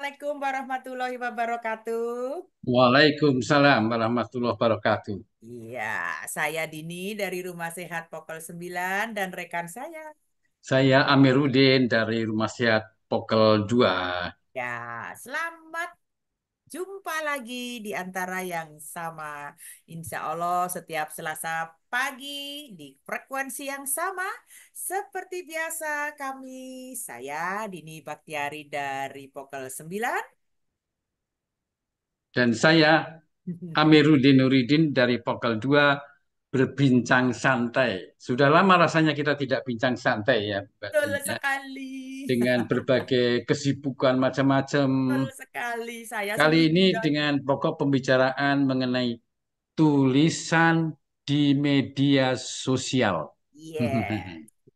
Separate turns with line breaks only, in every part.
Assalamualaikum warahmatullahi wabarakatuh.
Waalaikumsalam warahmatullahi wabarakatuh.
Iya, saya Dini dari Rumah Sehat Pokol 9 dan rekan saya.
Saya Amiruddin dari Rumah Sehat Pokel 2.
Ya, selamat jumpa lagi di antara yang sama. Insya Allah setiap Selasa pagi di frekuensi yang sama. Seperti biasa kami, saya Dini Baktiari dari Pokol 9.
Dan saya Amiruddin Nuridin dari Pokel 2 berbincang santai. Sudah lama rasanya kita tidak bincang santai ya, Mbak
Betul
Dini ya.
sekali.
Dengan berbagai kesibukan macam-macam.
Betul sekali. Saya
Kali
sendiri
ini
juga.
dengan pokok pembicaraan mengenai tulisan di media sosial.
Iya,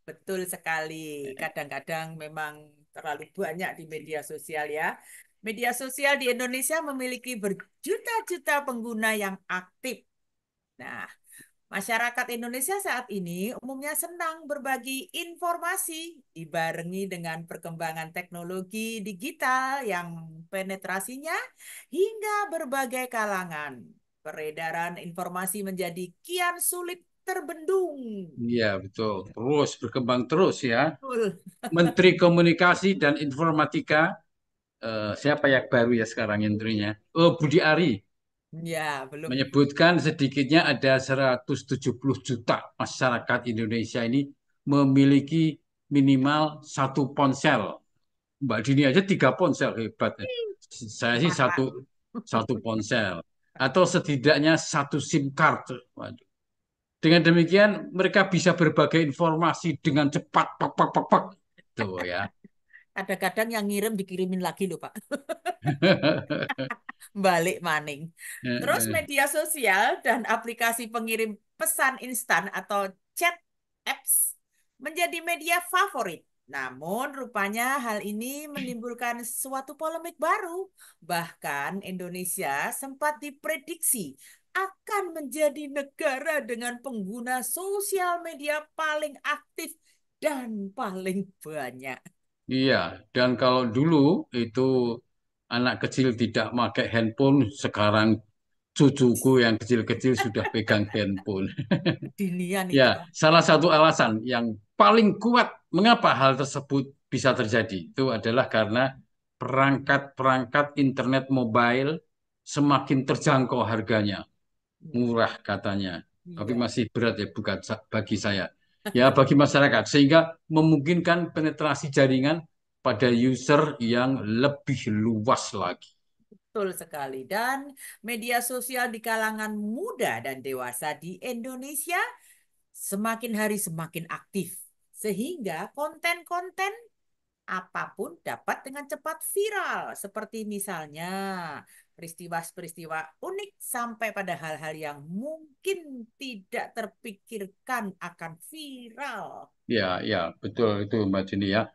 betul sekali. Kadang-kadang memang terlalu banyak di media sosial ya. Media sosial di Indonesia memiliki berjuta-juta pengguna yang aktif. Nah, masyarakat Indonesia saat ini umumnya senang berbagi informasi dibarengi dengan perkembangan teknologi digital yang penetrasinya hingga berbagai kalangan. Peredaran informasi menjadi kian sulit terbendung.
Iya, betul. Terus berkembang terus ya.
Betul.
Menteri Komunikasi dan Informatika, siapa yang baru ya sekarang menterinya? Oh, Budi Ari
Ya, belum.
menyebutkan sedikitnya ada 170 juta masyarakat Indonesia ini memiliki minimal satu ponsel. Mbak Dini aja tiga ponsel, hebat ya. Saya sih
Wah,
satu ponsel atau setidaknya satu SIM card. Waduh. Dengan demikian mereka bisa berbagi informasi dengan cepat, pak pak pak pak. Tuh ya.
kadang-kadang yang ngirim dikirimin lagi loh, Pak. Balik maning. Terus media sosial dan aplikasi pengirim pesan instan atau chat apps menjadi media favorit. Namun rupanya hal ini menimbulkan suatu polemik baru. Bahkan Indonesia sempat diprediksi akan menjadi negara dengan pengguna sosial media paling aktif dan paling banyak.
Iya, dan kalau dulu itu anak kecil tidak pakai handphone, sekarang cucuku yang kecil-kecil sudah pegang handphone.
Dinian
Ya,
itu, Pak.
salah satu alasan yang paling kuat mengapa hal tersebut bisa terjadi itu adalah karena perangkat-perangkat internet mobile semakin terjangkau harganya,
Hmm,
murah katanya, tapi
iya.
masih berat ya bukan bagi saya. Ya, bagi masyarakat sehingga memungkinkan penetrasi jaringan pada user yang lebih luas lagi.
Betul sekali. Dan media sosial di kalangan muda dan dewasa di Indonesia semakin hari semakin aktif. Sehingga konten-konten apapun dapat dengan cepat viral. Seperti misalnya peristiwa-peristiwa unik sampai pada hal-hal yang mungkin tidak terpikirkan akan viral.
Ya, ya, betul itu Mbak Jenny ya.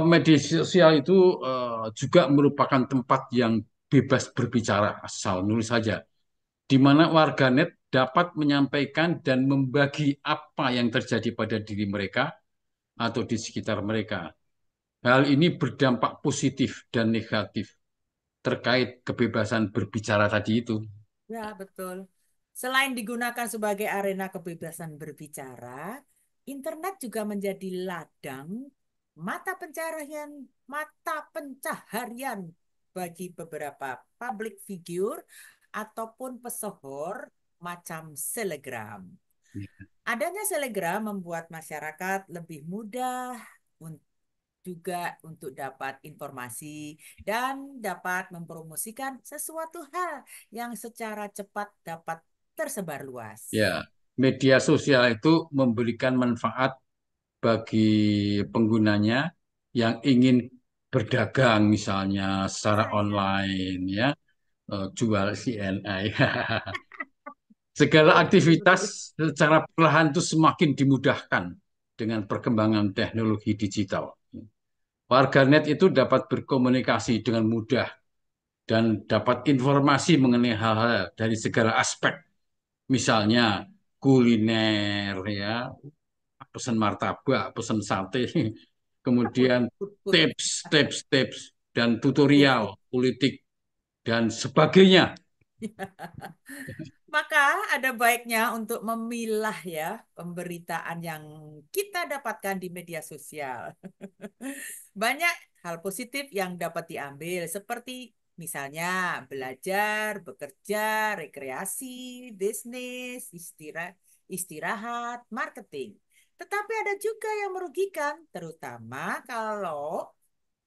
Media sosial itu juga merupakan tempat yang bebas berbicara, asal nulis saja, di mana warganet dapat menyampaikan dan membagi apa yang terjadi pada diri mereka atau di sekitar mereka. Hal ini berdampak positif dan negatif terkait kebebasan berbicara tadi itu.
Ya, betul. Selain digunakan sebagai arena kebebasan berbicara, internet juga menjadi ladang mata pencaharian bagi beberapa public figure ataupun pesohor macam selegram. Adanya selegram membuat masyarakat lebih mudah juga untuk dapat informasi dan dapat mempromosikan sesuatu hal yang secara cepat dapat tersebar luas.
Ya, media sosial itu memberikan manfaat bagi penggunanya yang ingin berdagang misalnya secara
Saya
online ya, jual CNI. Segala aktivitas secara perlahan itu semakin dimudahkan dengan perkembangan teknologi digital. Warganet itu dapat berkomunikasi dengan mudah dan dapat informasi mengenai hal-hal dari segala aspek. Misalnya kuliner ya, pesan martabak, pesan sate, kemudian
put.
tips. dan
Iya.
tutorial politik dan sebagainya.
Maka ada baiknya untuk memilah ya pemberitaan yang kita dapatkan di media sosial. Banyak hal positif yang dapat diambil seperti misalnya belajar, bekerja, rekreasi, bisnis, istirahat, marketing. Tetapi ada juga yang merugikan, terutama kalau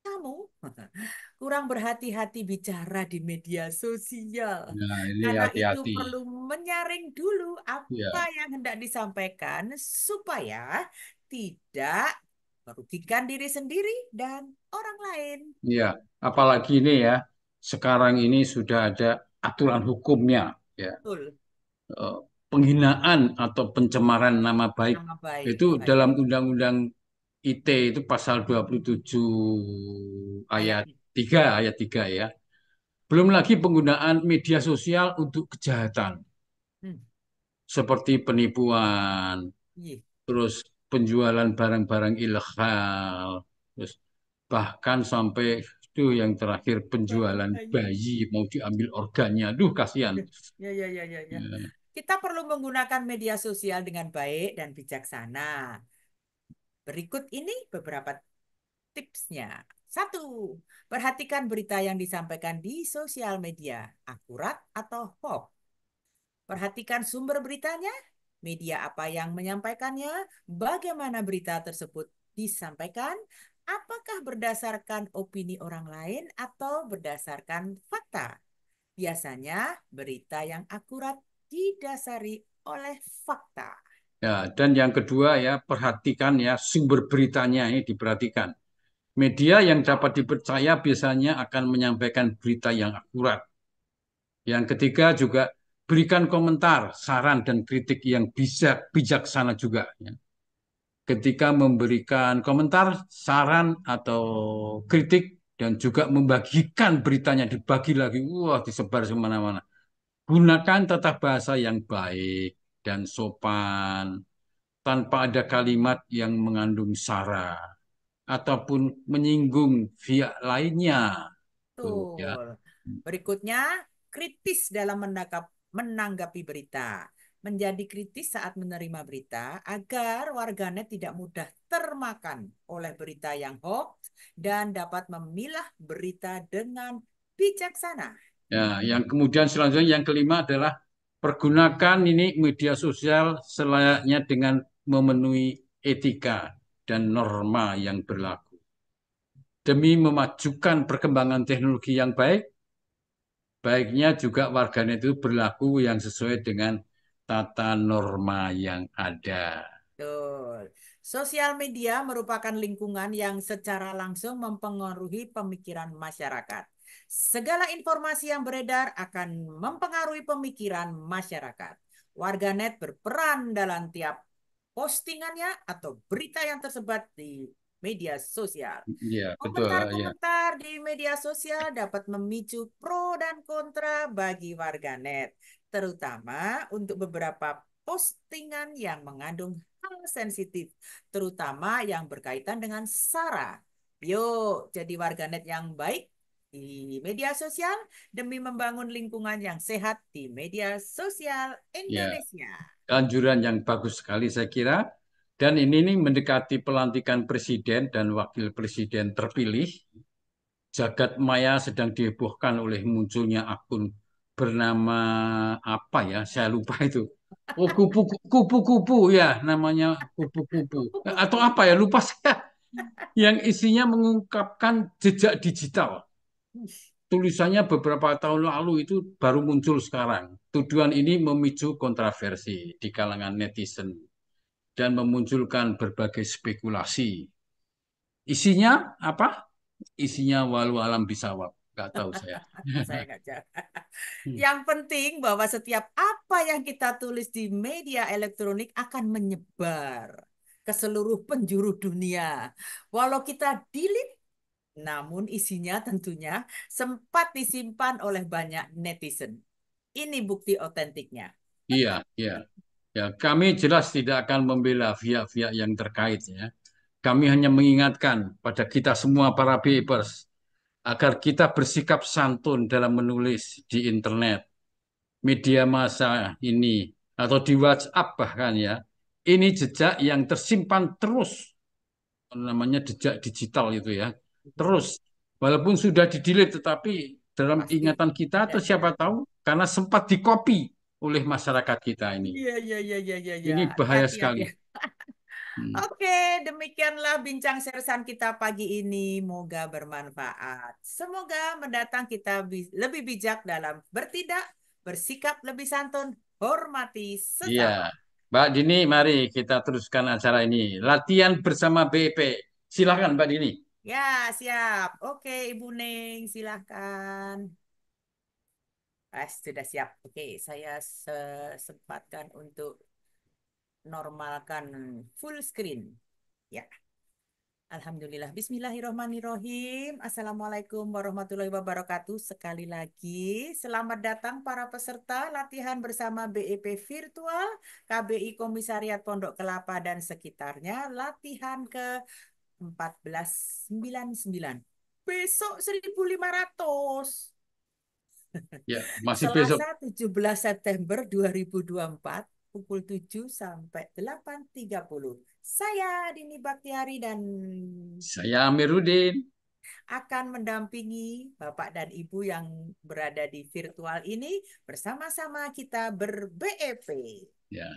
kamu kurang berhati-hati bicara di media sosial.
Nah, ini
Karena itu
hati-hati.
perlu menyaring dulu apa
Ya,
yang hendak disampaikan supaya tidak merugikan diri sendiri dan orang lain.
ya. Apalagi ini ya, sekarang ini sudah ada aturan hukumnya, ya.
Betul,
Eh, Penghinaan atau pencemaran nama baik
nama baik.
itu
Ya,
dalam
ya.
Undang-Undang IT itu pasal 27 ayat
Ayatnya.
3 ayat 3 ya. Belum lagi penggunaan media sosial untuk kejahatan
Hmm.
seperti penipuan,
Iya.
terus penjualan barang-barang ilegal, terus bahkan sampai itu yang terakhir
Barang
penjualan
bayi.
bayi mau diambil organnya. Duh, kasihan.
Ya, ya, ya, ya, ya.
Ya,
Kita perlu menggunakan media sosial dengan baik dan bijaksana. Berikut ini beberapa tipsnya. Satu, perhatikan berita yang disampaikan di sosial media, akurat atau hoax. Perhatikan sumber beritanya, media apa yang menyampaikannya, bagaimana berita tersebut disampaikan, apakah berdasarkan opini orang lain atau berdasarkan fakta. Biasanya berita yang akurat didasari oleh fakta.
ya, dan yang kedua ya, perhatikan ya sumber beritanya ini diperhatikan. Media yang dapat dipercaya biasanya akan menyampaikan berita yang akurat. Yang ketiga juga berikan komentar, saran dan kritik yang bisa bijaksana juga ya. Ketika memberikan komentar, saran atau kritik dan juga membagikan beritanya dibagi lagi, wah disebar semana-mana. Gunakan tata bahasa yang baik dan sopan tanpa ada kalimat yang mengandung sara ataupun menyinggung pihak lainnya. Tuh ya.
Betul. Berikutnya, kritis dalam menanggapi berita. Menjadi kritis saat menerima berita agar warganet tidak mudah termakan oleh berita yang hoax dan dapat memilah berita dengan bijaksana.
Ya, yang kemudian selanjutnya yang kelima adalah pergunakan ini media sosial selayaknya dengan memenuhi etika dan norma yang berlaku. Demi memajukan perkembangan teknologi yang baik, baiknya juga warganet itu berlaku yang sesuai dengan tata norma yang ada.
Betul. Sosial media merupakan lingkungan yang secara langsung mempengaruhi pemikiran masyarakat. Segala informasi yang beredar akan mempengaruhi pemikiran masyarakat. Warganet berperan dalam tiap postingannya atau berita yang tersebar di media sosial.
Iya, betul. Ya,
Komentar-komentar di media sosial dapat memicu pro dan kontra bagi warganet, terutama untuk beberapa postingan yang mengandung hal sensitif, terutama yang berkaitan dengan SARA. Yuk, jadi warganet yang baik di media sosial demi membangun lingkungan yang sehat di media sosial
ya.
Indonesia.
Anjuran yang bagus sekali saya kira. Dan ini nih mendekati pelantikan presiden dan wakil presiden terpilih. Jagat maya sedang dihebohkan oleh munculnya akun bernama apa ya? Saya lupa itu. Oh, kupu-kupu ya, namanya kupu-kupu. Atau
Kupu-kupu.
apa ya? Lupa saya. Yang isinya mengungkapkan jejak digital. Tulisannya beberapa tahun lalu itu baru muncul sekarang. Tuduhan ini memicu kontroversi di kalangan netizen dan memunculkan berbagai spekulasi. Isinya apa? Isinya walau alam bisawab. Nggak tahu saya.
Saya nggak jawab. Yang penting bahwa setiap apa yang kita tulis di media elektronik akan menyebar ke seluruh penjuru dunia. Walau kita delete, namun isinya tentunya sempat disimpan oleh banyak netizen. Ini bukti otentiknya.
Iya, iya. Ya, kami jelas tidak akan membela pihak-pihak yang terkait ya. Kami hanya mengingatkan pada kita semua para papers agar kita bersikap santun dalam menulis di internet, media massa ini, atau di WhatsApp bahkan ya. Ini jejak yang tersimpan terus, namanya jejak digital itu ya.
Ya,
Terus, walaupun sudah di-delete, tetapi dalam
pasti
ingatan kita
ada
atau
di
siapa
hati.
tahu, karena sempat dikopi oleh masyarakat kita ini.
Iya, iya, iya, iya, iya, iya.
Ini bahaya
Hati-hati,
sekali.
hati-hati.
Hmm.
Oke, demikianlah bincang sersan kita pagi ini. Moga bermanfaat. Semoga mendatang kita lebih bijak dalam bertindak, bersikap lebih santun, hormati
Iya,
sesama.
Mbak Dini, mari kita teruskan acara ini. Latihan bersama BP. Silakan Mbak Dini.
Ya, siap. Oke, Ibu Ning, silahkan. Sudah siap. Oke, saya sempatkan untuk normalkan full screen. Ya. Alhamdulillah. Bismillahirrohmanirrohim. Assalamualaikum warahmatullahi wabarakatuh. Sekali lagi, selamat datang para peserta latihan bersama BEP Virtual KBI Komisariat Pondok Kelapa dan sekitarnya. Latihan ke 1499. Besok 1500.
Ya, masih besok.
Selasa 17 September 2024 pukul 7 sampai 8.30. Saya Dini Baktiari dan
Saya Amiruddin.
akan mendampingi Bapak dan Ibu yang berada di virtual ini bersama-sama kita ber-BEP.
Ya,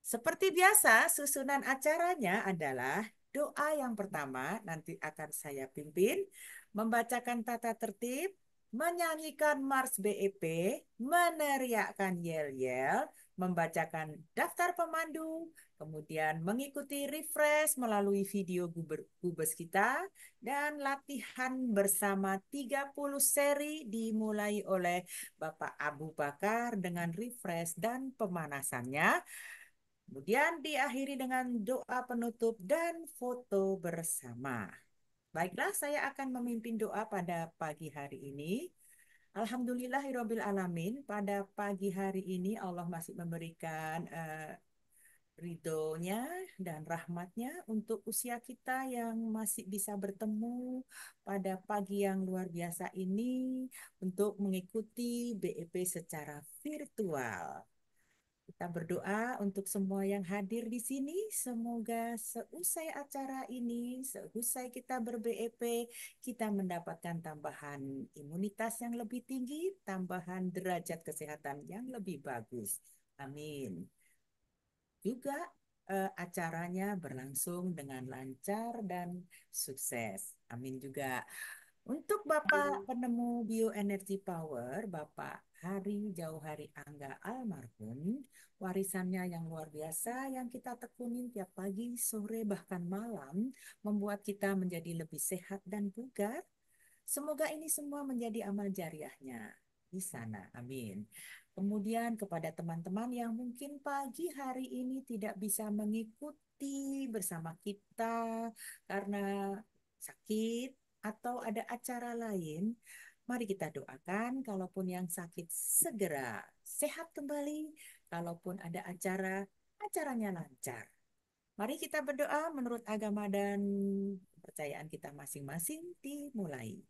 Seperti biasa, susunan acaranya adalah doa yang pertama nanti akan saya pimpin, membacakan tata tertib, menyanyikan Mars BEP, meneriakkan yel-yel, membacakan daftar pemandu, kemudian mengikuti refresh melalui video Gubes kita, dan latihan bersama 30 seri dimulai oleh Bapak Abu Bakar dengan refresh dan pemanasannya. Kemudian diakhiri dengan doa penutup dan foto bersama. Baiklah, saya akan memimpin doa pada pagi hari ini. Alhamdulillahirabbil alamin. Pada pagi hari ini Allah masih memberikan ridhonya dan rahmatnya untuk usia kita yang masih bisa bertemu pada pagi yang luar biasa ini untuk mengikuti BEP secara virtual. Kita berdoa untuk semua yang hadir di sini. Semoga seusai acara ini, seusai kita ber-BEP, kita mendapatkan tambahan imunitas yang lebih tinggi, tambahan derajat kesehatan yang lebih bagus. Amin. Juga acaranya berlangsung dengan lancar dan sukses. Amin juga. Untuk Bapak penemu bioenergi power, Bapak Hari Jauhari Angga almarhum, warisannya yang luar biasa yang kita tekunin tiap pagi, sore, bahkan malam, membuat kita menjadi lebih sehat dan bugar. Semoga ini semua menjadi amal jariahnya di sana. Amin. Kemudian kepada teman-teman yang mungkin pagi hari ini tidak bisa mengikuti bersama kita karena sakit atau ada acara lain, mari kita doakan kalaupun yang sakit segera sehat kembali, kalaupun ada acara, acaranya lancar. Mari kita berdoa menurut agama dan kepercayaan kita masing-masing dimulai.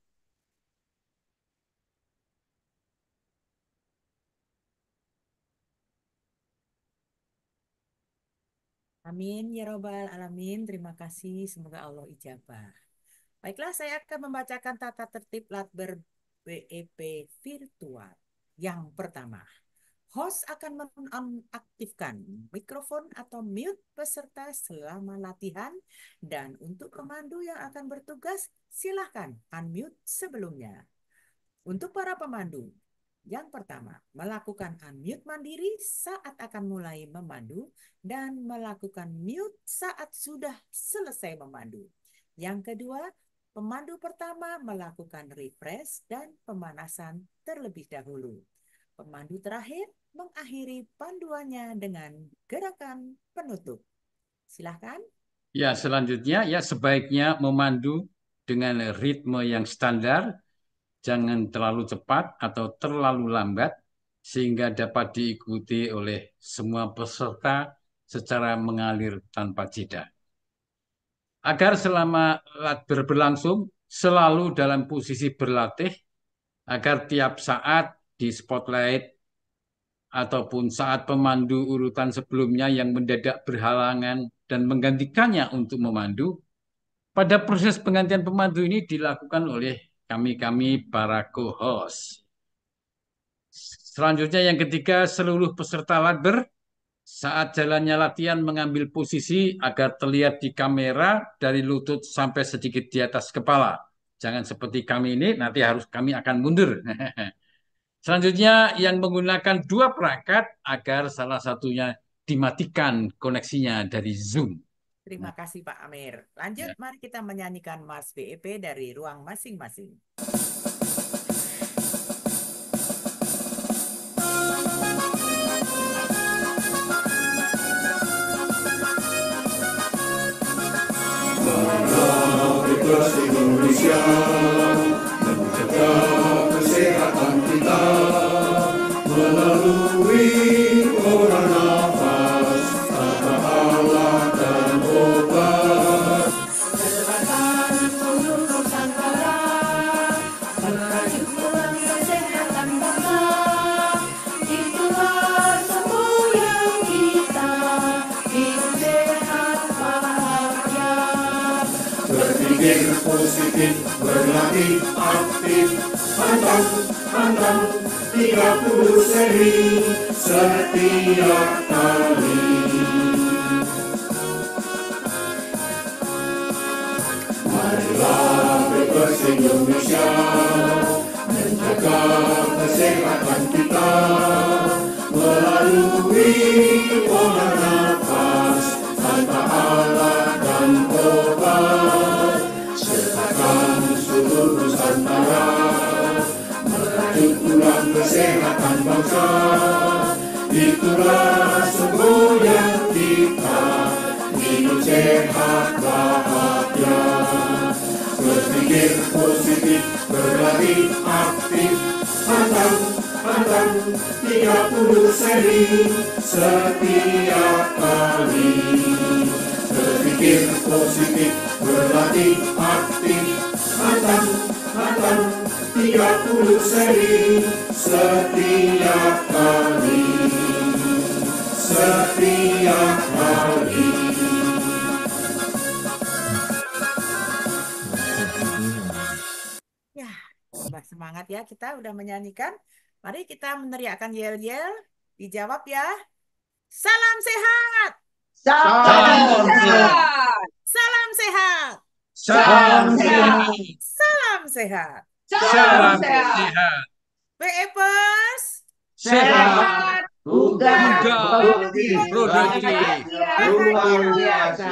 Amin ya robbal alamin. Terima kasih. Semoga Allah ijabah. Baiklah, saya akan membacakan tata tertib Latber BEP virtual. Yang pertama, host akan menonaktifkan mikrofon atau mute peserta selama latihan dan untuk pemandu yang akan bertugas, silahkan unmute sebelumnya. Untuk para pemandu, yang pertama, melakukan unmute mandiri saat akan mulai memandu dan melakukan mute saat sudah selesai memandu. Yang kedua, pemandu pertama melakukan refresh dan pemanasan terlebih dahulu. Pemandu terakhir mengakhiri panduannya dengan gerakan penutup. Silahkan.
ya selanjutnya ya sebaiknya memandu dengan ritme yang standar, jangan terlalu cepat atau terlalu lambat, sehingga dapat diikuti oleh semua peserta secara mengalir tanpa jeda. Agar selama berlangsung, selalu dalam posisi berlatih agar tiap saat di spotlight ataupun saat pemandu urutan sebelumnya yang mendadak berhalangan dan menggantikannya untuk memandu, pada proses penggantian pemandu ini dilakukan oleh kami-kami para co-host. Selanjutnya yang ketiga, seluruh peserta ladber saat jalannya latihan mengambil posisi agar terlihat di kamera dari lutut sampai sedikit di atas kepala. Jangan seperti kami ini, nanti harus kami akan mundur. Selanjutnya yang menggunakan dua perangkat agar salah satunya dimatikan koneksinya dari Zoom.
Terima
Nah,
kasih Pak Amir. Lanjut,
ya.
mari kita menyanyikan Mas BEP dari ruang masing-masing.
Bebas Indonesia menjaga kesehatan kita melalui orang nafas, tata Allah dan obat. Gerakan seluruh Nusantara merajukan kesehatan bangsa. Itulah semboyan kita, hidup sehat bahagia. Berpikir positif, berlatih aktif, pantang 30 seri setiap kali. Marilah Bebas Indonesia menjaga kesehatan kita melalui pola nafas tanpa alat dan obat. Sertakan seluruh Nusantara merajut ulang kesehatan bangsa. Itulah semboyan kita, hidup sehat bahagia. Berpikir positif, berlatih aktif, pantang 30 seri setiap kali. Berpikir positif, berlatih aktif, pantang 30 seri setiap kali. Setiap kali.
Ya, tambah semangat ya. Kita udah menyanyikan. Mari kita meneriakkan yel-yel. Dijawab ya. Salam sehat.
Salam sehat.
Salam sehat.
Salam sehat.
Salam sehat.
Salam sehat.
BEPers.
Sehat.
Bugar,
Produktif.
luar biasa.
Luar biasa.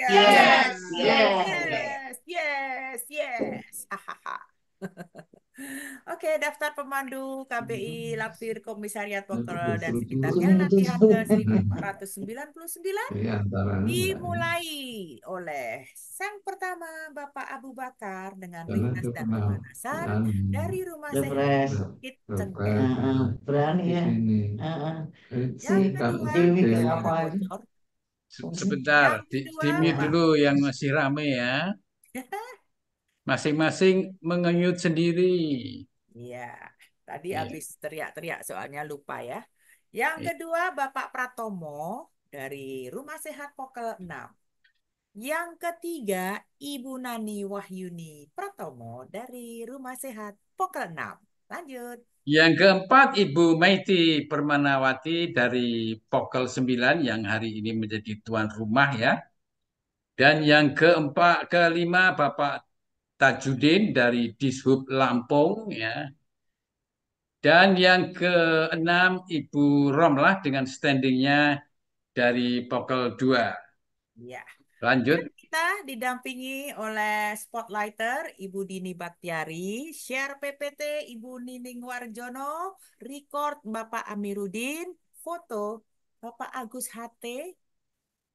Yes, yes.
Yes. Hahaha. Oke, daftar pemandu KBI Lampir Komisariat Pokel dan sekitarnya latihan ke 1499 dimulai oleh sang pertama Bapak Abu Bakar dengan ringkas dan pemanasan dari Rumah Sehat Bukit Cengkeh.
Berani ya.
Yang kedua,
Dewi
suara
apa aja?
bocor.
Sebentar,
Yang kedua,
di-mute dulu yang masih rame ya. Masing-masing mengenyut sendiri.
Iya, tadi
Iya.
habis teriak-teriak soalnya lupa ya. Yang kedua, Bapak Pratomo dari Rumah Sehat Pokel 6. Yang ketiga, Ibu Nani Wahyuni Pratomo dari Rumah Sehat Pokel 6. Lanjut.
Yang keempat, Ibu Maiti Permanawati dari Pokel 9 yang hari ini menjadi tuan rumah ya. Dan yang kelima, Bapak Tajudin dari Dishub Lampung ya. Dan yang keenam, Ibu Romlah dengan standingnya dari Pokel 2.
Ya. Dan
Lanjut.
kita didampingi oleh Spotlighter Ibu Dini Baktiari, Share PPT Ibu Nining Warjono, Record Bapak Amiruddin, Foto Bapak Agus HT,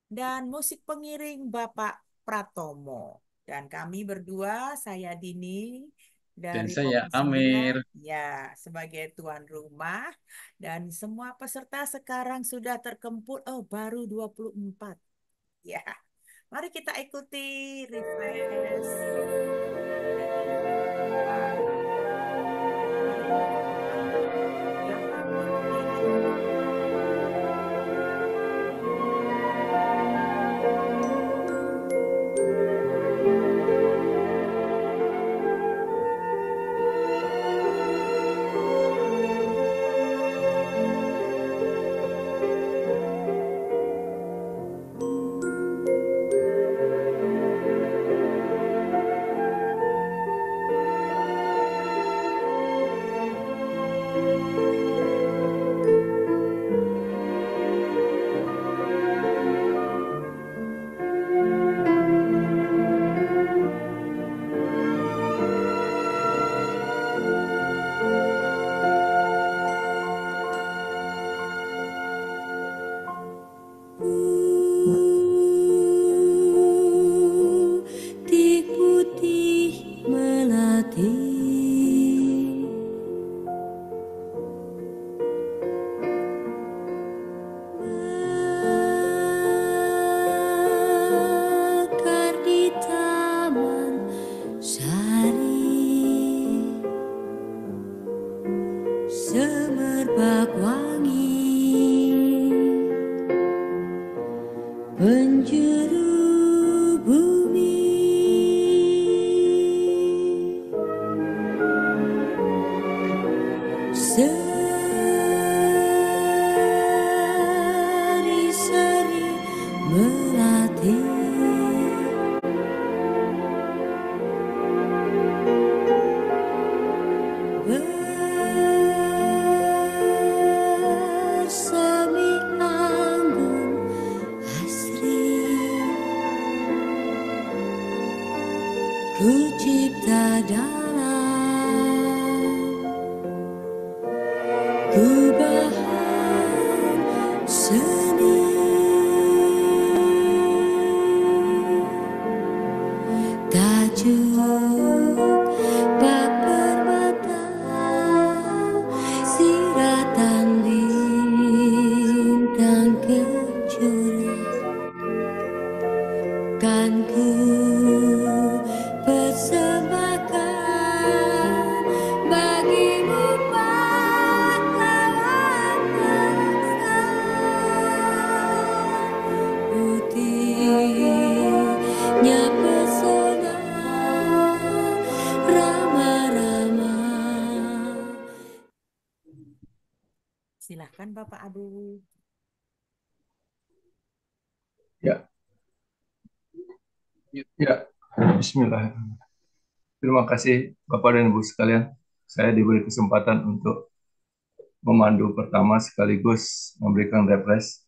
dan musik pengiring Bapak Pratomo. Dan kami berdua, saya Dini
Dan
dari
saya
Poker
Amir.
9, ya sebagai tuan rumah. Dan semua peserta sekarang sudah terkemput, baru 24. Ya, mari kita ikuti refresh.
ku cipta dalam gubahan seni. Tajuk bak permata, siratan bintang kejora, kan ku persembahkan bagimu pahlawan bangsa. Putihnya pesona Rama-Rama.
Silahkan Bapak Abu.
Ya, ya. Bismillah. Terima kasih Bapak dan Ibu sekalian. Saya diberi kesempatan untuk memandu pertama sekaligus memberikan refresh.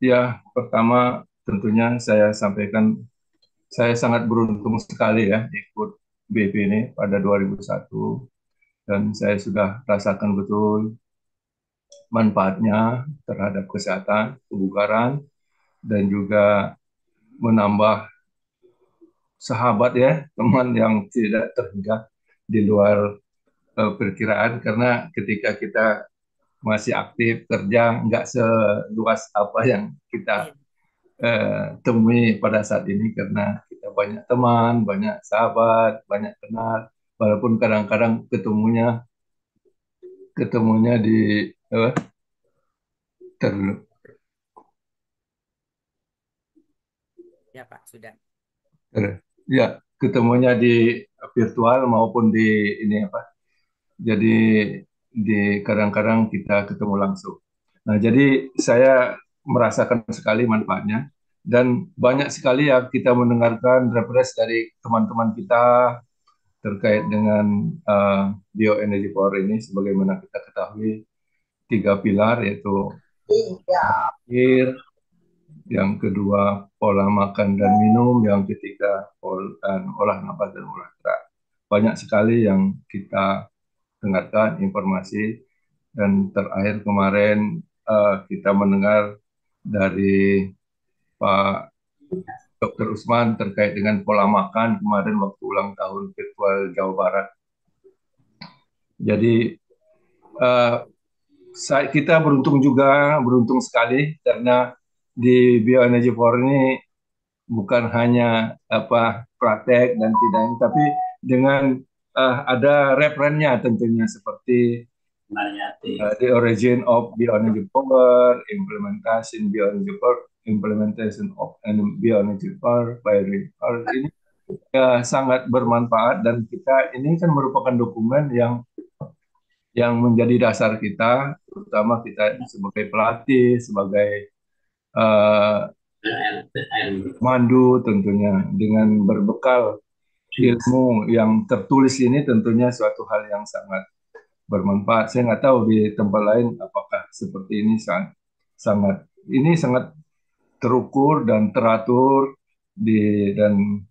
Ya, pertama tentunya saya sampaikan saya sangat beruntung sekali ya ikut BP ini pada 2001 dan saya sudah rasakan betul manfaatnya terhadap kesehatan, kebugaran, dan juga menambah sahabat ya, teman yang tidak terhingga di luar perkiraan karena ketika kita masih aktif kerja nggak seluas apa yang kita temui pada saat ini karena kita banyak teman, banyak sahabat, banyak kenal, walaupun kadang-kadang ketemunya di ter,
Ya Pak, sudah.
ya ketemunya di virtual maupun di ini apa. Jadi di kadang-kadang kita ketemu langsung. Nah, jadi saya merasakan sekali manfaatnya dan banyak sekali ya kita mendengarkan referensi dari teman-teman kita terkait dengan bioenergy power ini sebagaimana kita ketahui 3 pilar yaitu air, yang kedua pola makan dan minum, yang ketiga olah nafas dan olah gerak. Banyak sekali yang kita dengarkan informasi dan terakhir kemarin kita mendengar dari Pak Dr. Usman terkait dengan pola makan kemarin waktu ulang tahun virtual Jawa Barat. Jadi kita beruntung sekali karena di Bioenergy Power ini bukan hanya praktek dan tidak ini, tapi dengan ada referennya tentunya seperti the origin of bioenergy power, implementation of bioenergy power by power ini ya sangat bermanfaat dan kita ini kan merupakan dokumen yang menjadi dasar kita, terutama kita sebagai pelatih, sebagai mandu tentunya dengan berbekal ilmu yang tertulis ini tentunya suatu hal yang sangat bermanfaat. Saya nggak tahu di tempat lain apakah seperti ini sangat terukur dan teratur dan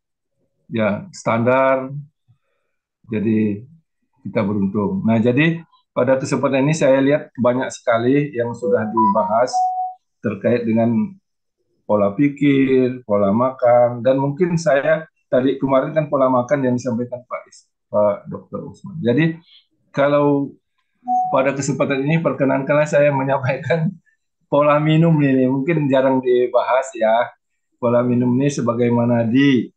ya standar. Jadi kita beruntung. Nah, jadi pada kesempatan ini saya lihat banyak sekali yang sudah dibahas terkait dengan pola pikir, pola makan, dan mungkin saya tadi kemarin kan pola makan yang disampaikan Pak Dr. Usman. Jadi kalau pada kesempatan ini perkenankanlah saya menyampaikan pola minum ini mungkin jarang dibahas ya. Pola minum ini sebagaimana di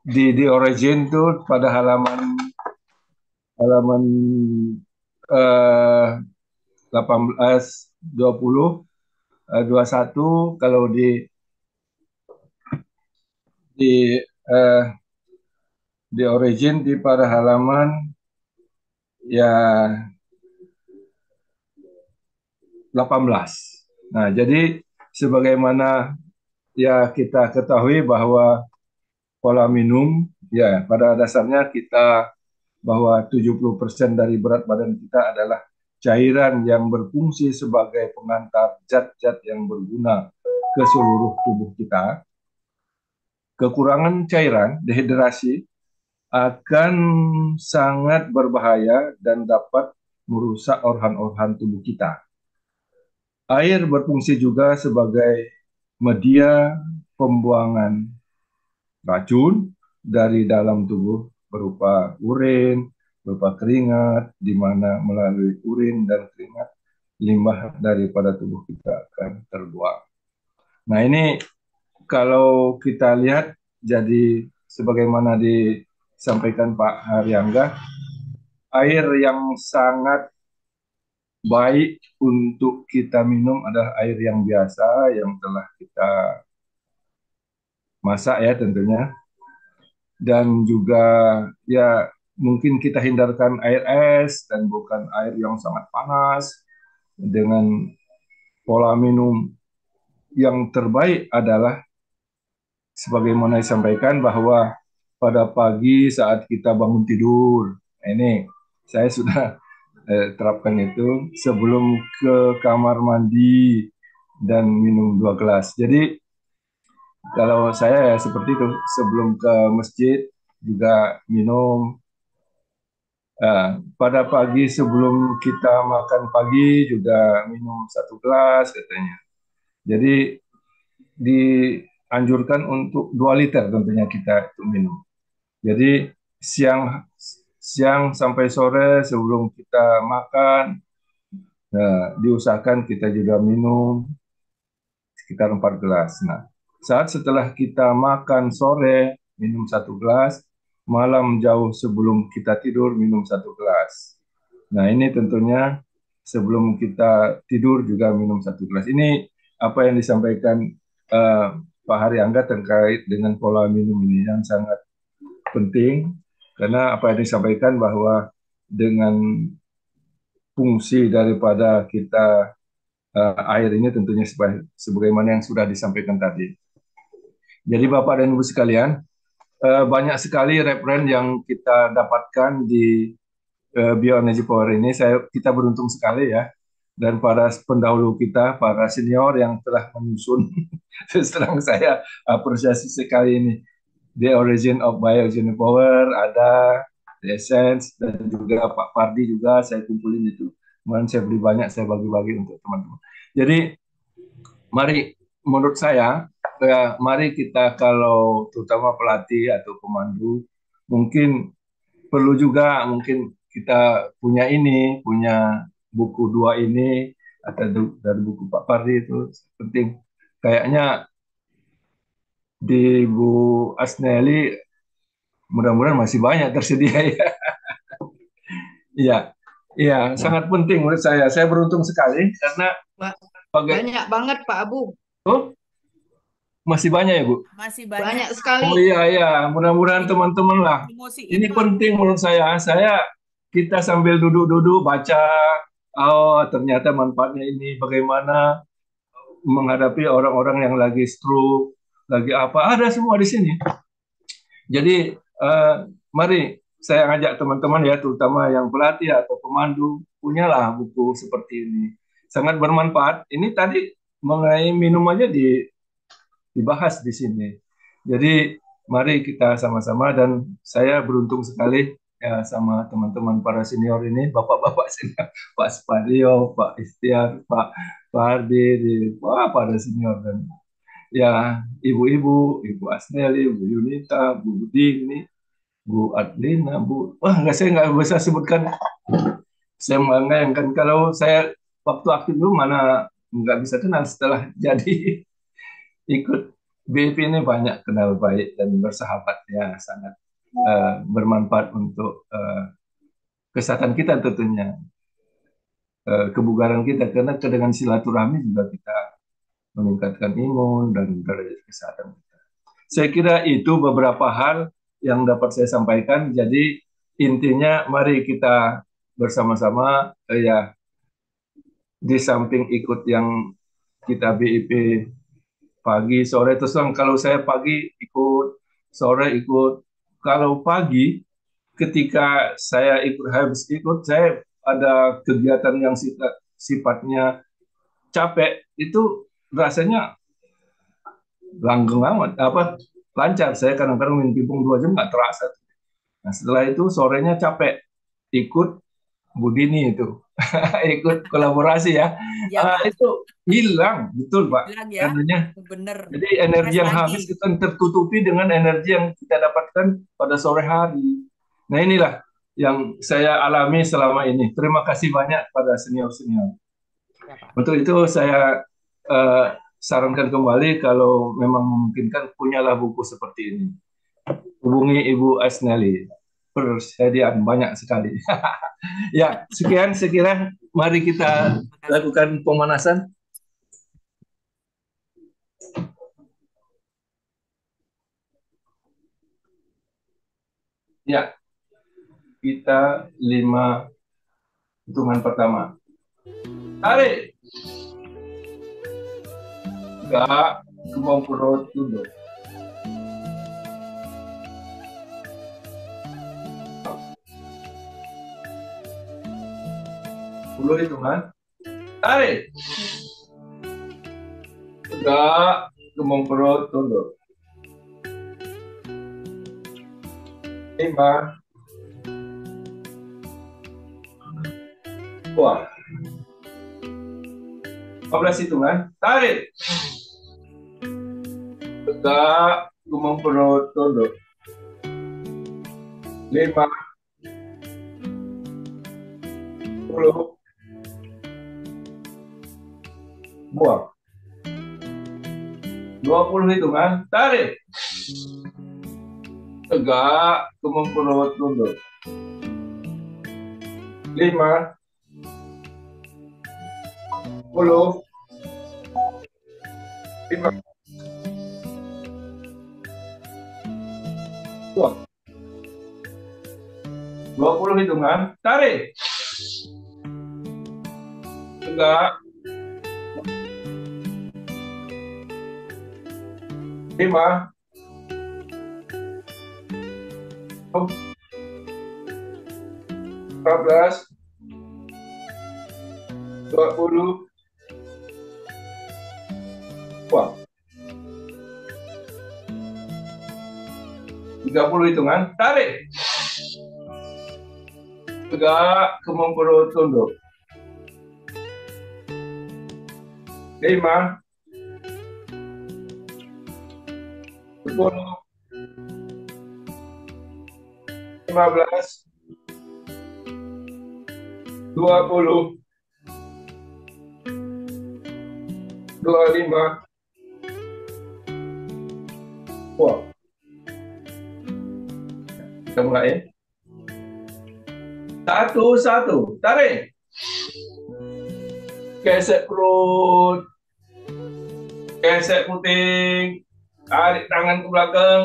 di origin tuh pada halaman 18 20 21 kalau di origin di pada halaman ya 18. Nah, jadi sebagaimana ya kita ketahui bahwa pola minum ya pada dasarnya kita bahwa 70% dari berat badan kita adalah cairan yang berfungsi sebagai pengantar zat-zat yang berguna ke seluruh tubuh kita. kekurangan cairan, dehidrasi, akan sangat berbahaya dan dapat merusak organ-organ tubuh kita. Air berfungsi juga sebagai media pembuangan racun dari dalam tubuh berupa urin, berupa keringat, di mana melalui urin dan keringat limbah daripada tubuh kita akan terbuang. Nah, ini kalau kita lihat, jadi sebagaimana disampaikan Pak Haryangga, air yang sangat baik untuk kita minum adalah air yang biasa yang telah kita masak ya tentunya. Dan juga ya mungkin kita hindarkan air es dan bukan air yang sangat panas. Dengan pola minum yang terbaik adalah sebagaimana disampaikan bahwa pada pagi saat kita bangun tidur, ini saya sudah terapkan itu sebelum ke kamar mandi dan minum 2 gelas. Jadi kalau saya ya seperti itu, sebelum ke masjid juga minum. Pada pagi sebelum kita makan pagi juga minum 1 gelas katanya. Jadi dianjurkan untuk 2 liter tentunya kita itu minum. Jadi siang sampai sore sebelum kita makan, diusahakan kita juga minum sekitar 4 gelas. Nah, saat setelah kita makan sore minum 1 gelas, malam jauh sebelum kita tidur minum 1 gelas. Nah, ini tentunya sebelum kita tidur juga minum 1 gelas. Ini apa yang disampaikan Pak Haryangga terkait dengan pola minum ini yang sangat penting, karena apa yang disampaikan bahwa dengan fungsi daripada kita air ini tentunya sebagaimana yang sudah disampaikan tadi. Jadi Bapak dan Ibu sekalian, banyak sekali referen yang kita dapatkan di Bioenergy Power ini. Kita beruntung sekali ya, dan para pendahulu kita, para senior yang telah menyusun. Terus terang saya apresiasi sekali ini. The Origin of Bioenergy Power ada, The Essence, dan juga Pak Fardi juga saya kumpulin itu. Kemudian saya beli banyak, saya bagi-bagi untuk teman-teman. Jadi mari, menurut saya, mari kita kalau terutama pelatih atau pemandu, mungkin perlu juga mungkin kita punya buku 2 ini, atau dari buku Pak Fardi itu penting. Kayaknya di Bu Asneli mudah-mudahan masih banyak tersedia ya. Iya, iya, sangat penting menurut saya. Saya beruntung sekali karena
Banyak banget Pak Abu.
oh, masih banyak ya Bu.
Masih
Banyak
banyak.
sekali.
Oh iya, iya, mudah-mudahan teman-teman lah. Ini penting menurut saya. Kita sambil duduk-duduk baca, oh ternyata manfaatnya ini, bagaimana menghadapi orang-orang yang lagi stroke, lagi apa, ada semua di sini. Jadi mari saya ngajak teman-teman ya, terutama yang pelatih atau pemandu, punyalah buku seperti ini. Sangat bermanfaat. Ini tadi mengenai minum aja dibahas di sini. Jadi mari kita sama-sama, dan saya beruntung sekali ya sama teman-teman para senior ini, bapak-bapak senior, Pak Spadio, Pak Istiar, Pak Fardi, wah para senior, dan ya ibu-ibu, Ibu Asneli, Bu Yunita, Bu Dini, Bu Adlina, saya nggak bisa sebutkan. Saya menganggap kalau saya waktu aktif dulu mana nggak bisa kenal, setelah jadi ikut BIP ini banyak kenal baik dan bersahabat ya, sangat bermanfaat untuk kesehatan kita tentunya, kebugaran kita, karena dengan silaturahmi juga kita meningkatkan imun dan derajat kesehatan kita. Saya kira itu beberapa hal yang dapat saya sampaikan. Jadi intinya mari kita bersama-sama ya, di samping ikut yang kita BIP pagi, sore, terus kalau saya pagi ikut, sore ikut. Kalau pagi, ketika saya habis ikut, saya ada kegiatan yang sifatnya capek, itu rasanya langgeng amat, lancar. Saya kadang-kadang main pingpong 2 jam nggak terasa. Nah, setelah itu sorenya capek, ikut Budini itu, ikut kolaborasi ya.
Ya, Pak.
Itu hilang, betul Pak.
Bilang ya,
Karenanya,
bener.
jadi energi
Stres
yang
lagi.
habis itu kan tertutupi dengan energi yang kita dapatkan pada sore hari. Nah inilah yang saya alami selama ini. Terima kasih banyak pada senior-senior.
Ya, Pak.
Untuk itu saya eh, sarankan kembali kalau memang memungkinkan punyalah buku seperti ini. Hubungi Ibu Asneli. Persediaan banyak sekali. Ya, sekian sekira mari kita
Makasih.
lakukan pemanasan. Ya, kita 5 hitungan pertama. Tarik. Enggak, kembang perut tunduk. Puluh hitungan. Tarik. Enggak, kembang perut tunduk. 5. Wah. 15 hitungan. Tarik. Tegak, kembang perut tunduk. 5. 10. Buang. 20 hitungan. Tarik. Tegak, kembang perut tunduk. 5. 10. 5. Buang. 20 hitungan. Tarik. Tegak. 5. 14. 20. Buang. 30 hitungan. Tarik. Tegak, kembang perut tunduk. 5. 10. 15. 20. 25. Wah. Kita mulai. 1. Tarik. Gesek perut. Gesek puting. Tarik tangan ke belakang.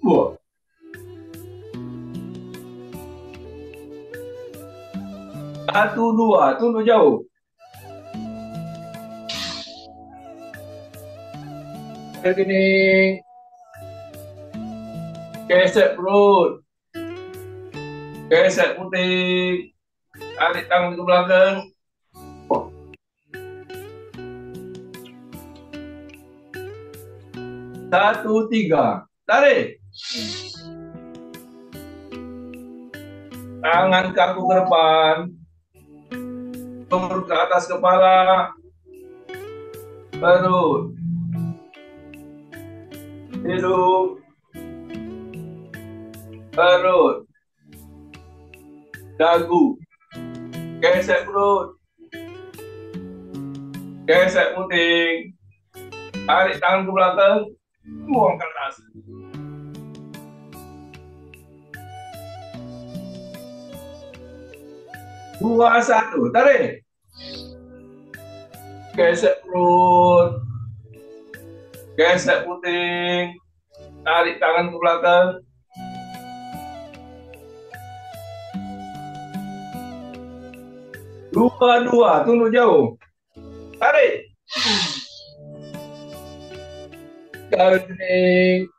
Wah. 1, 2. Tunduk jauh. Kening. Gesek perut. Gesek puting. Tarik tangan ke belakang. 1, 3. Tarik. Tangan kaku ke depan. Perut ke atas kepala. Perut. Hidung. Perut. Dagu. Gesek perut. Gesek puting. Tarik tangan ke belakang. Buang ke atas. 2, 1. Tarik. Gesek perut. Gesek puting. Tarik tangan ke belakang. 2, 2. Tunduk jauh. Tarik. Kening.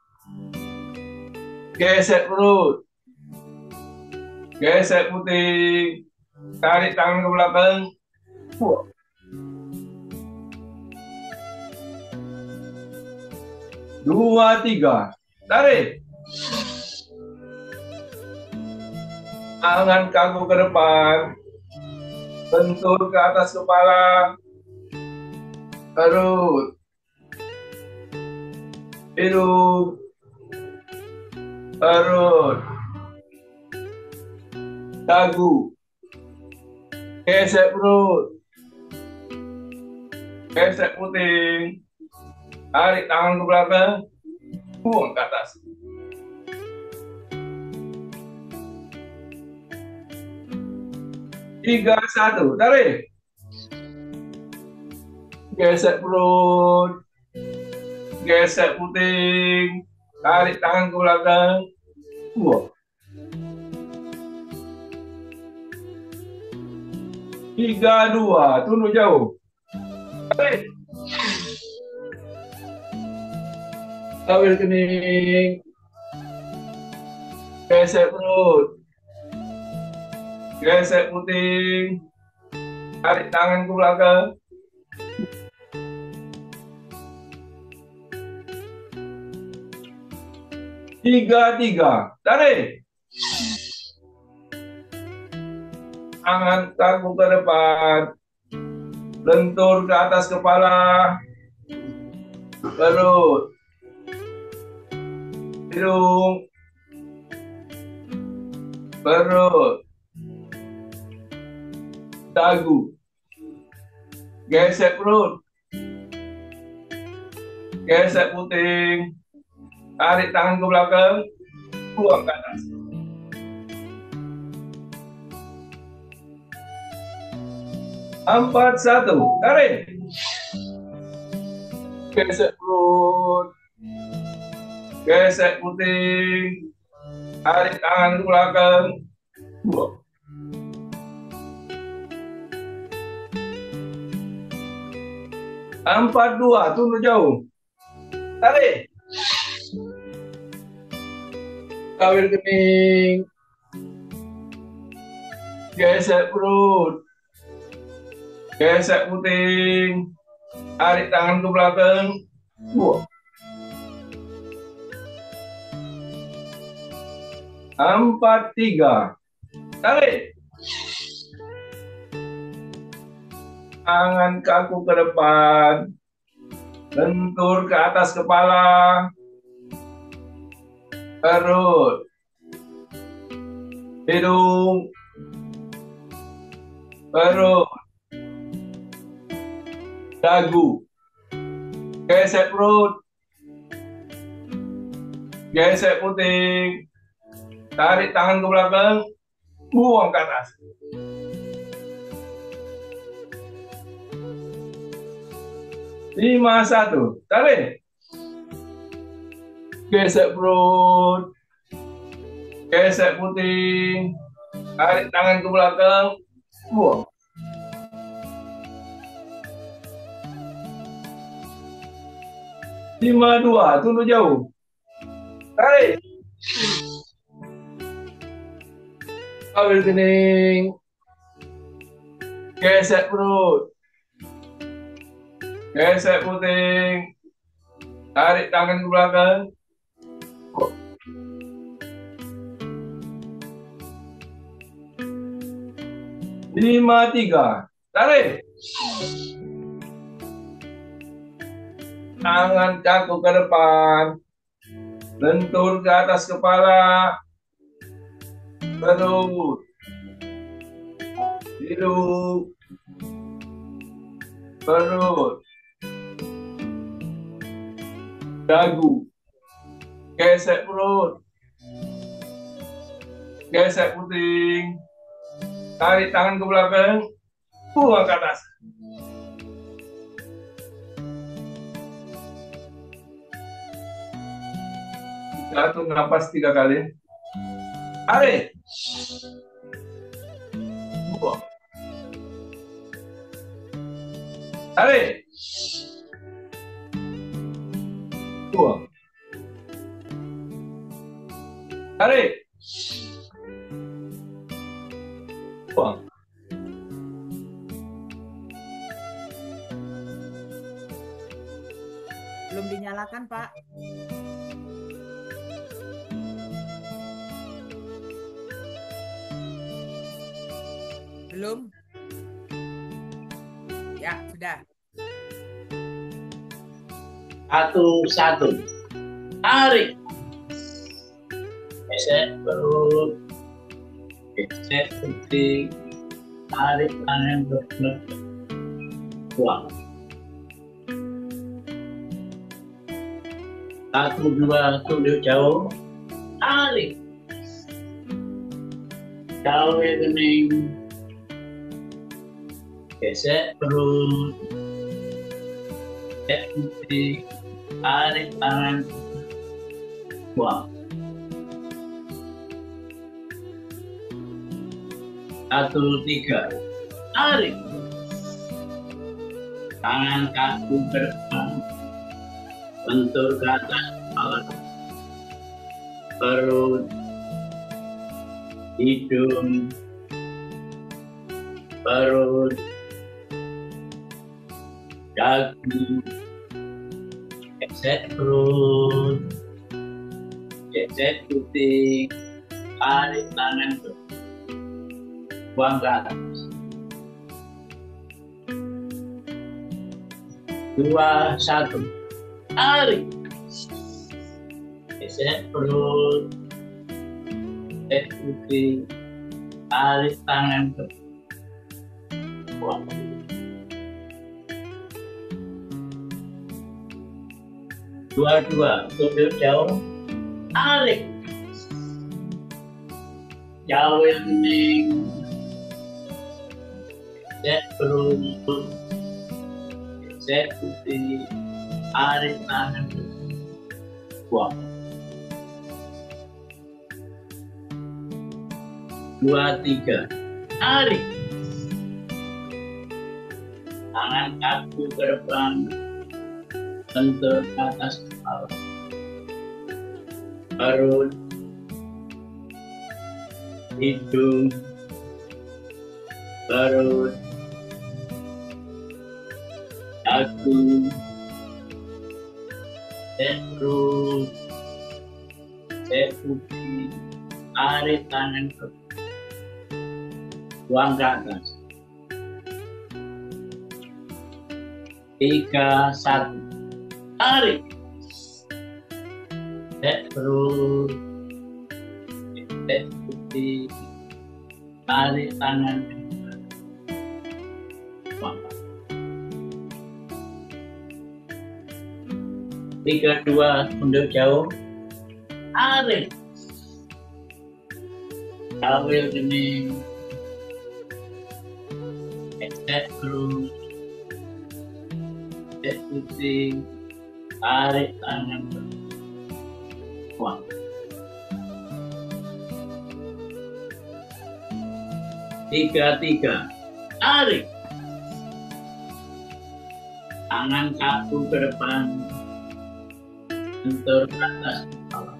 Gesek perut. Gesek puting. Tarik tangan ke belakang. 2, 3. Tarik. Tangan kaku ke depan. Bentur ke atas kepala. Perut. Hidung. Perut. Dagu. Gesek perut. Gesek puting. Tarik tangan ke belakang. Buang ke atas. Tiga, satu. Tarik. Gesek perut. Gesek puting. Tarik tangan ke belakang. Buang. 3, 2. Tunduk jauh. Tarik. Ambil kening. Gesek perut. Gesek puting. Tarik tangan ke belakang. Tiga, tiga. Tarik. Tangan kaku ke depan. Lentur ke atas kepala. Perut. Hidung. Perut. Dagu. Gesek perut. Gesek puting. Tarik tangan ke belakang. Buang ke atas. Empat, satu. Tarik. Gesek perut. Gesek puting. Tarik tangan ke belakang. Buang. 4, 2, tunduk jauh. Tarik. Ambil kening. Gesek perut. Gesek puting. Tarik tangan ke belakang. Buang. 4, 3. Tarik. Tangan kaku ke depan. Lentur ke atas kepala. Perut. Hidung. Perut. Dagu. Gesek perut. Gesek puting. Tarik tangan ke belakang. Buang ke atas. 5, 1. Tarik. Gesek perut. Gesek puting. Tarik tangan ke belakang. Buang. 5, 2. Tunduk jauh. Tarik. Ambil kening. Gesek perut. Gesek puting. Tarik tangan ke belakang. 5, 3. Tarik. Tangan kaku ke depan. Lentur ke atas kepala. Perut. Hidung. Perut. Dagu. Gesek perut. Gesek puting. Tarik tangan ke belakang. Buang ke atas. Jatuh napas 3 kali. Tarik. Buang. Tarik. Buang. Tarik. Buang.
Belum dinyalakan, Pak. Sudah.
1-1. Tarik. Gesek perut. Gesek putih. Tarik tangan bergerak. Buang. 1-2 tunjuk jauh. Tarik. Jauh kening. Gesek perut. Gesek putih. Tarik tangan. Buang. 1-3. Tarik. Tangan kaku ke depan. Bentur ke atas kepala. Perut. Hidung. Perut. Dagu. Gesek perut. Gesek putih. Tarik tangan ke buang ke atas. 2-1. Tarik. Gesek perut. Gesek putih. Tarik tangan ke buang. 2-2. Tunjuk jauh. Tarik. Jauh yang kening. Gesek perut. Gesek putih. Tarik tangan ke buang. 2-3. Tarik. Tangan kaku ke depan. Bentur ke atas kepala. Perut. Hidung. Perut. Dagu. Gesek perut. Gesek putih. Tarik tangan ke buang ke atas. 3-1. Tarik. Gesek perut. Gesek putih. Tarik tangan ke buang. 3-2 tunjuk jauh. Tarik. Kawil kening. Gesek perut. Gesek putih. Tarik tangan ke buang. 3-3. Tarik. Tangan kaku ke depan. Bentur ke atas kepala.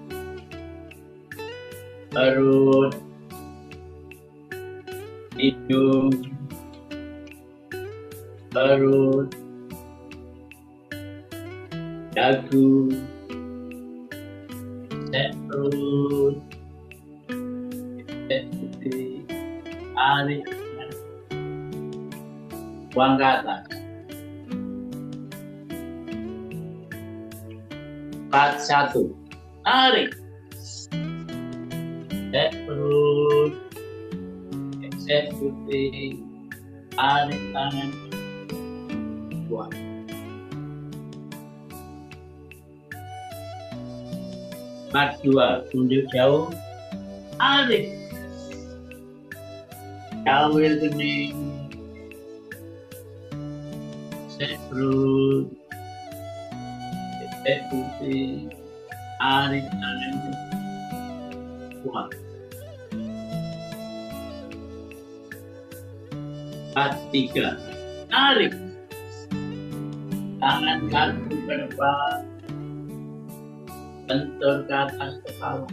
Perut. Hidung. Perut. Dagu. Gesek perut. Gesek putih. Tarik. Buang ke atas. 4-1. Tarik. Gesek perut. Gesek putih. Tarik tangan. Buang. 4-2. Tunjuk jauh. Tarik. Kawil kening. Gesek perut. Gesek putih. Tarik tangan. Buang. 4-3. Tarik. Tangan kaku ke depan. Bentur ke atas kepala.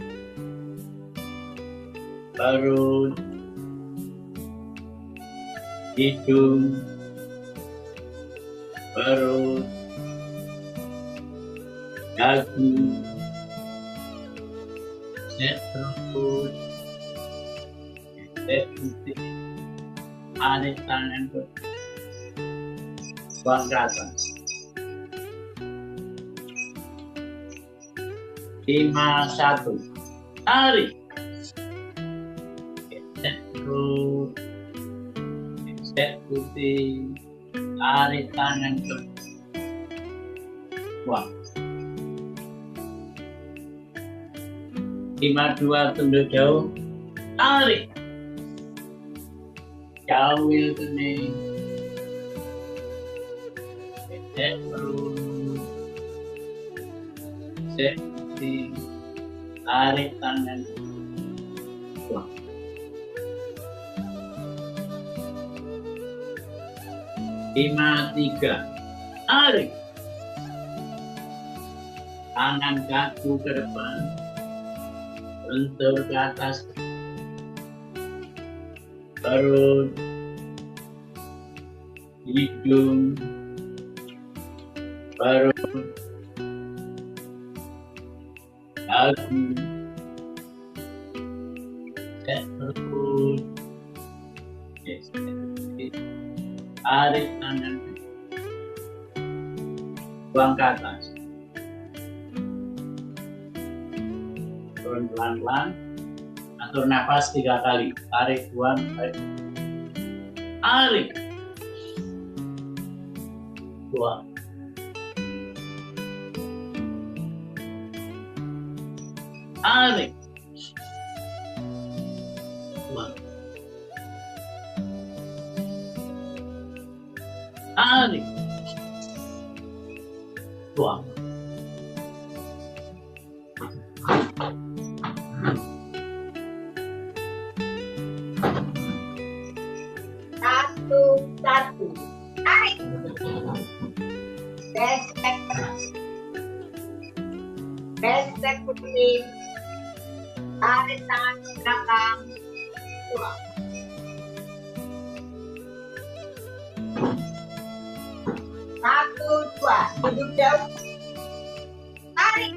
Perut. Hidung. Perut. Dagu. Gesek perut. Gesek putih. Tarik tangan ke Buang ke atas. 51. Tarik. Gesek perut. Gesek putih. Tarik tangan ke buang. 52 tunduk jauh. Tarik. Jauhil kening. Gesek perut. Gesek putih. Tarik tangan buang. 53. Tarik. Tangan kaku ke depan. Bentur ke atas. Perut. Hidung. Perut. Dagu. Perut. Tarik tangan. Buang ke atas. Turun pelan-pelan. Atur nafas 3 kali. Tarik, buang, tarik. Tarik. Buang. Tarik. Buang. Tarik. Buang.
Satu. Tarik. Gesek. Gesek putih. Tarik tangan ke belakang. Buang. Satu, dua. Duduk jauh. Tarik.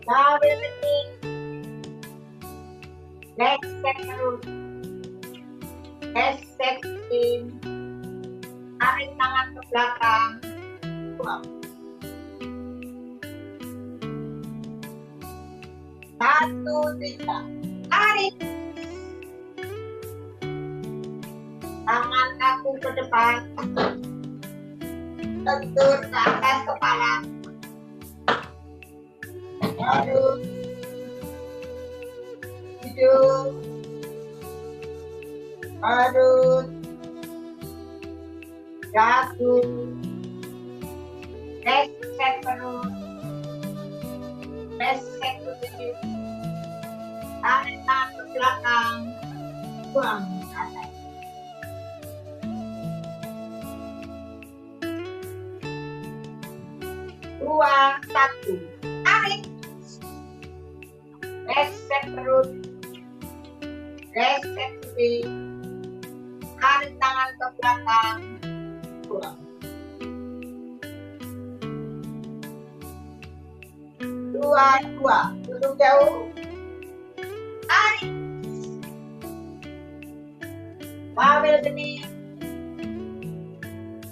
Sambil kening. Gesek perut. Gesek putih. Tarik tangan ke belakang. Buang. Satu, tiga. Tarik. Tangan kaku ke depan. Bentur ke atas kepala. Perut. Hidung. Perut. Dagu. Gesek perut. Gesek putih. Tarik tangan ke belakang. Buang ke atas. Dua, satu. Tarik. Gesek perut. Gesek putih. Tarik tangan ke belakang. Buang. Dua. Duduk jauh. Tarik. Sambil kening.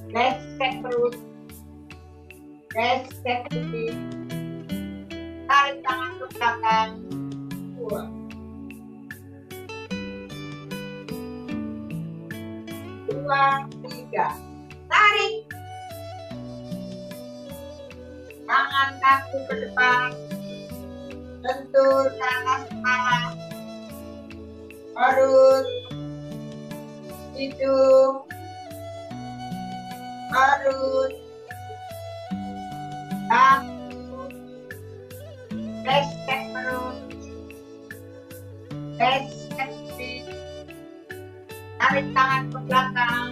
Gesek perut. Gesek putih. Tarik tangan ke belakang. Buang. Dua, tiga. Tarik. Tangan kaku ke depan. Bentur ke atas kepala. Perut. Hidung. Perut. Dagu. Gesek perut. Gesek putih. Tarik tangan ke belakang.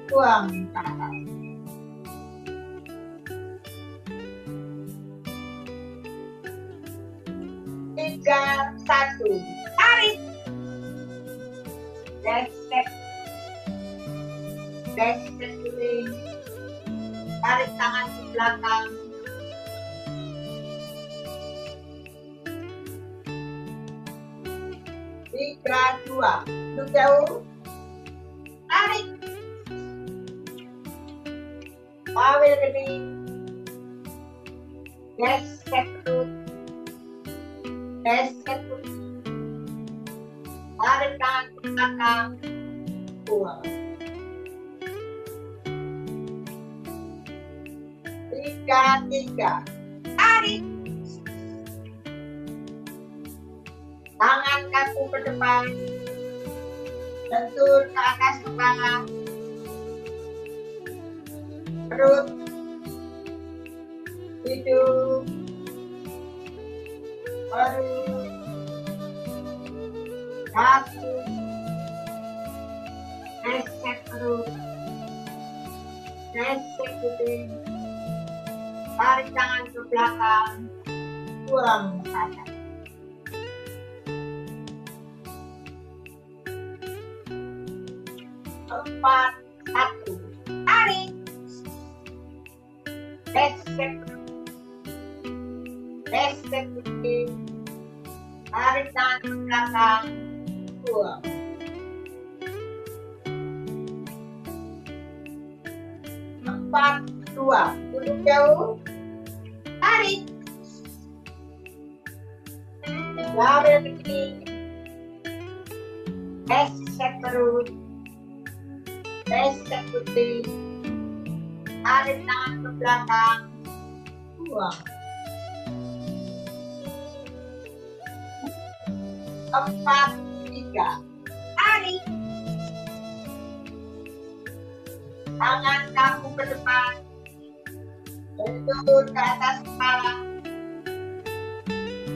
Buang ke atas. Tiga, satu. Tarik. Gesek. Gesek putih. Tarik tangan ke belakang. Tiga, dua. Duduk jauh. Tarik. berdiri, gesek perut, gesek putih, tarik tangan ke belakang, buang. 3, tarik. Tangan kaku ke depan, bentur ke atas kepala, perut, hidung, perut, kaki, gesek perut, gesek kuping, tarik tangan ke belakang, buang ke kanan. 4, 1, tarik, gesek, gesek kuping, tarik tangan ke belakang, buang. 4, 2, duduk jauh, tarik, label begini, gesek perut, gesek putih, tarik tangan ke belakang, buang. 4, 3, tarik, tangan kaku ke depan, bentur ke atas kepala,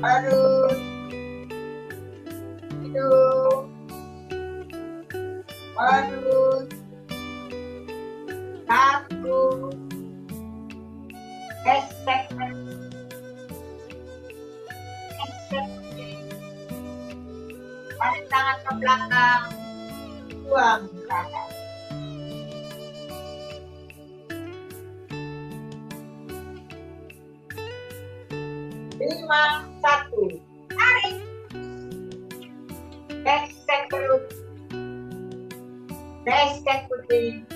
perut, hidung, perut, kaku, gesek perut, gesek kuping, tarik tangan ke belakang, buang ke kanan. 5, 1, tarik, gesek perut, gesek kuping,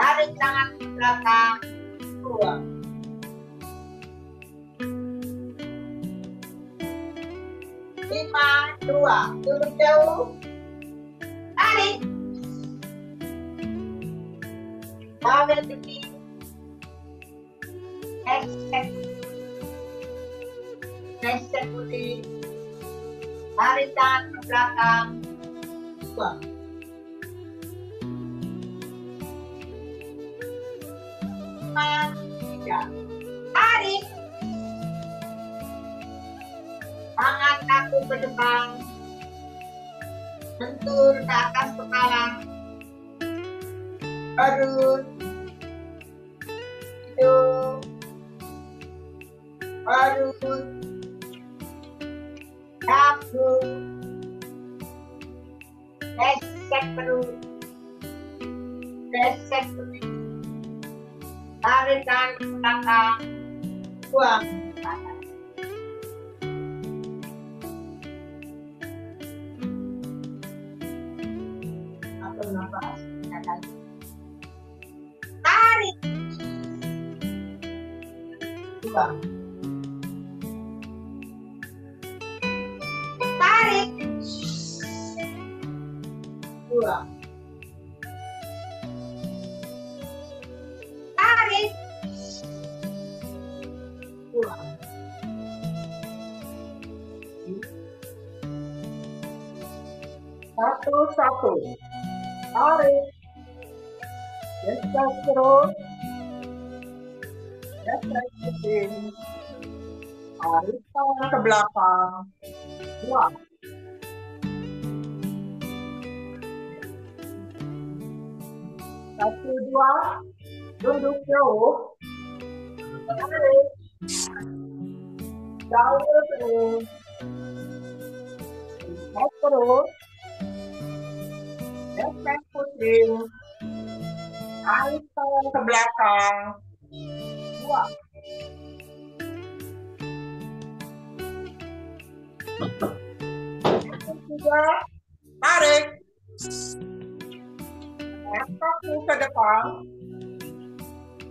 tarik tangan ke belakang, buang. 5, 2, duduk jauh, tarik, label begini, gesek, gesek putih, tarik tangan ke belakang, buang. 5, 3, tarik, tangan kaku ke depan, bentur ke atas kepala, perut, hidung, perut, kaku, gesek perut, gesek kuping, tarik tangan ke belakang, buang ke kanan. Atur nafas, tarik, buang, tarik, buang, tarik, buang. 1, 1, tarik, gesek perut, gesek kuping, tarik tangan ke belakang, buang. 1, 2, duduk jauh, tarik, jauh terus, gesek perut, gesek kuping, tarik tangan ke belakang, buang. 3, tarik, kaku ke depan,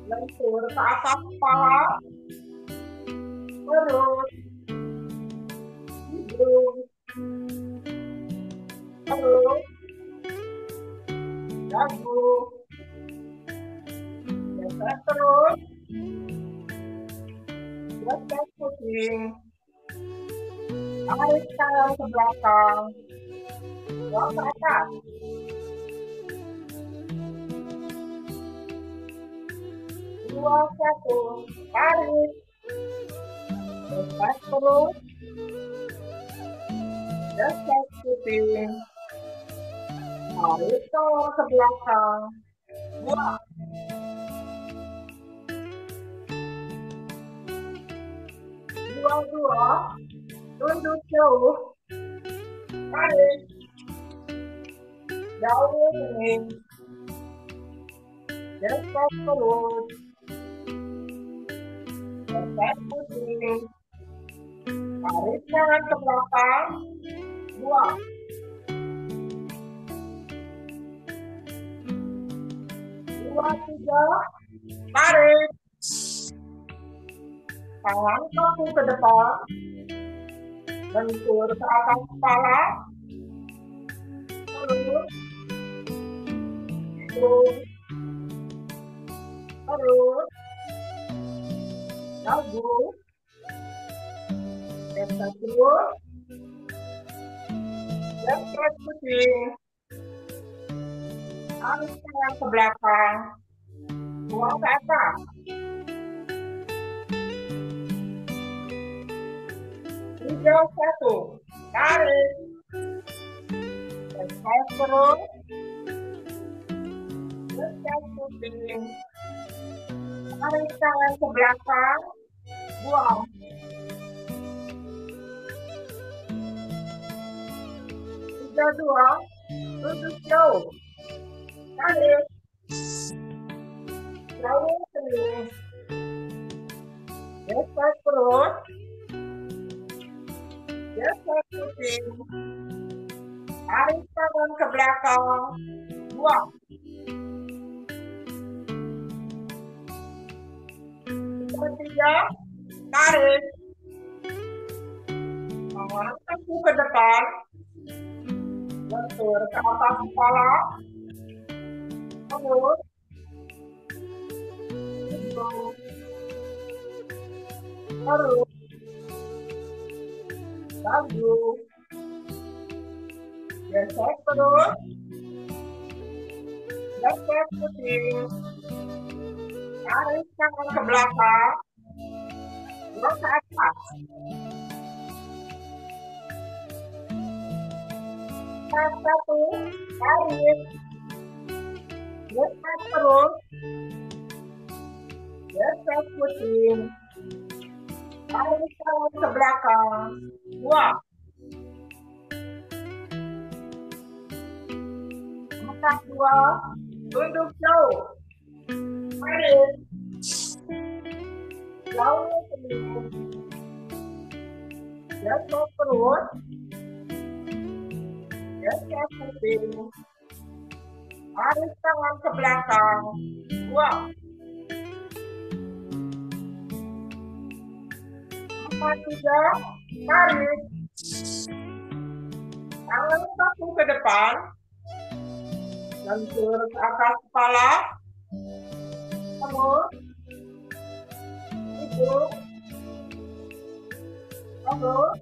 lentur ke atas kepala, terus hidung, terus dagu, geser terus, geser pusing, tarik tangan ke belakang, buang ke atas. Dua, satu, tarik, geser terus, geser pusing, tarik tangan ke belakang, buang. Dua, tunduk jauh, tarik, jauh kening, geser terus, geser pusing, tarik tangan ke belakang, buang. Dua, tiga, tarik, tangan kaki ke depan, lentur ke atas kepala, terus hidung, terus dagu, geser terus, geser pusing, tarik tangan ke belakang, buang ke atas. Tiga, satu, tarik, geser terus, geser pusing, tarik tangan ke belakang, buang. Tiga, dua, tunduk jauh, tarik, jauh kening, geser terus, geser pusing, tarik tangan ke belakang, buang. Tiga, tarik, tangan kaki ke depan, lentur ke atas kepala, terus hidung, terus dagu, geser terus, geser pusing, tarik tangan ke belakang, buang ke atas. Satu, tarik, geser terus, geser pusing, tarik tangan ke belakang, buang. Empat, dua, tunduk jauh, tarik, jauh kening, geser terus, geser pusing, tarik tangan ke belakang, buang. Empat, tiga, tarik, tangan kaki ke depan, lentur ke atas kepala, terus hidung, terus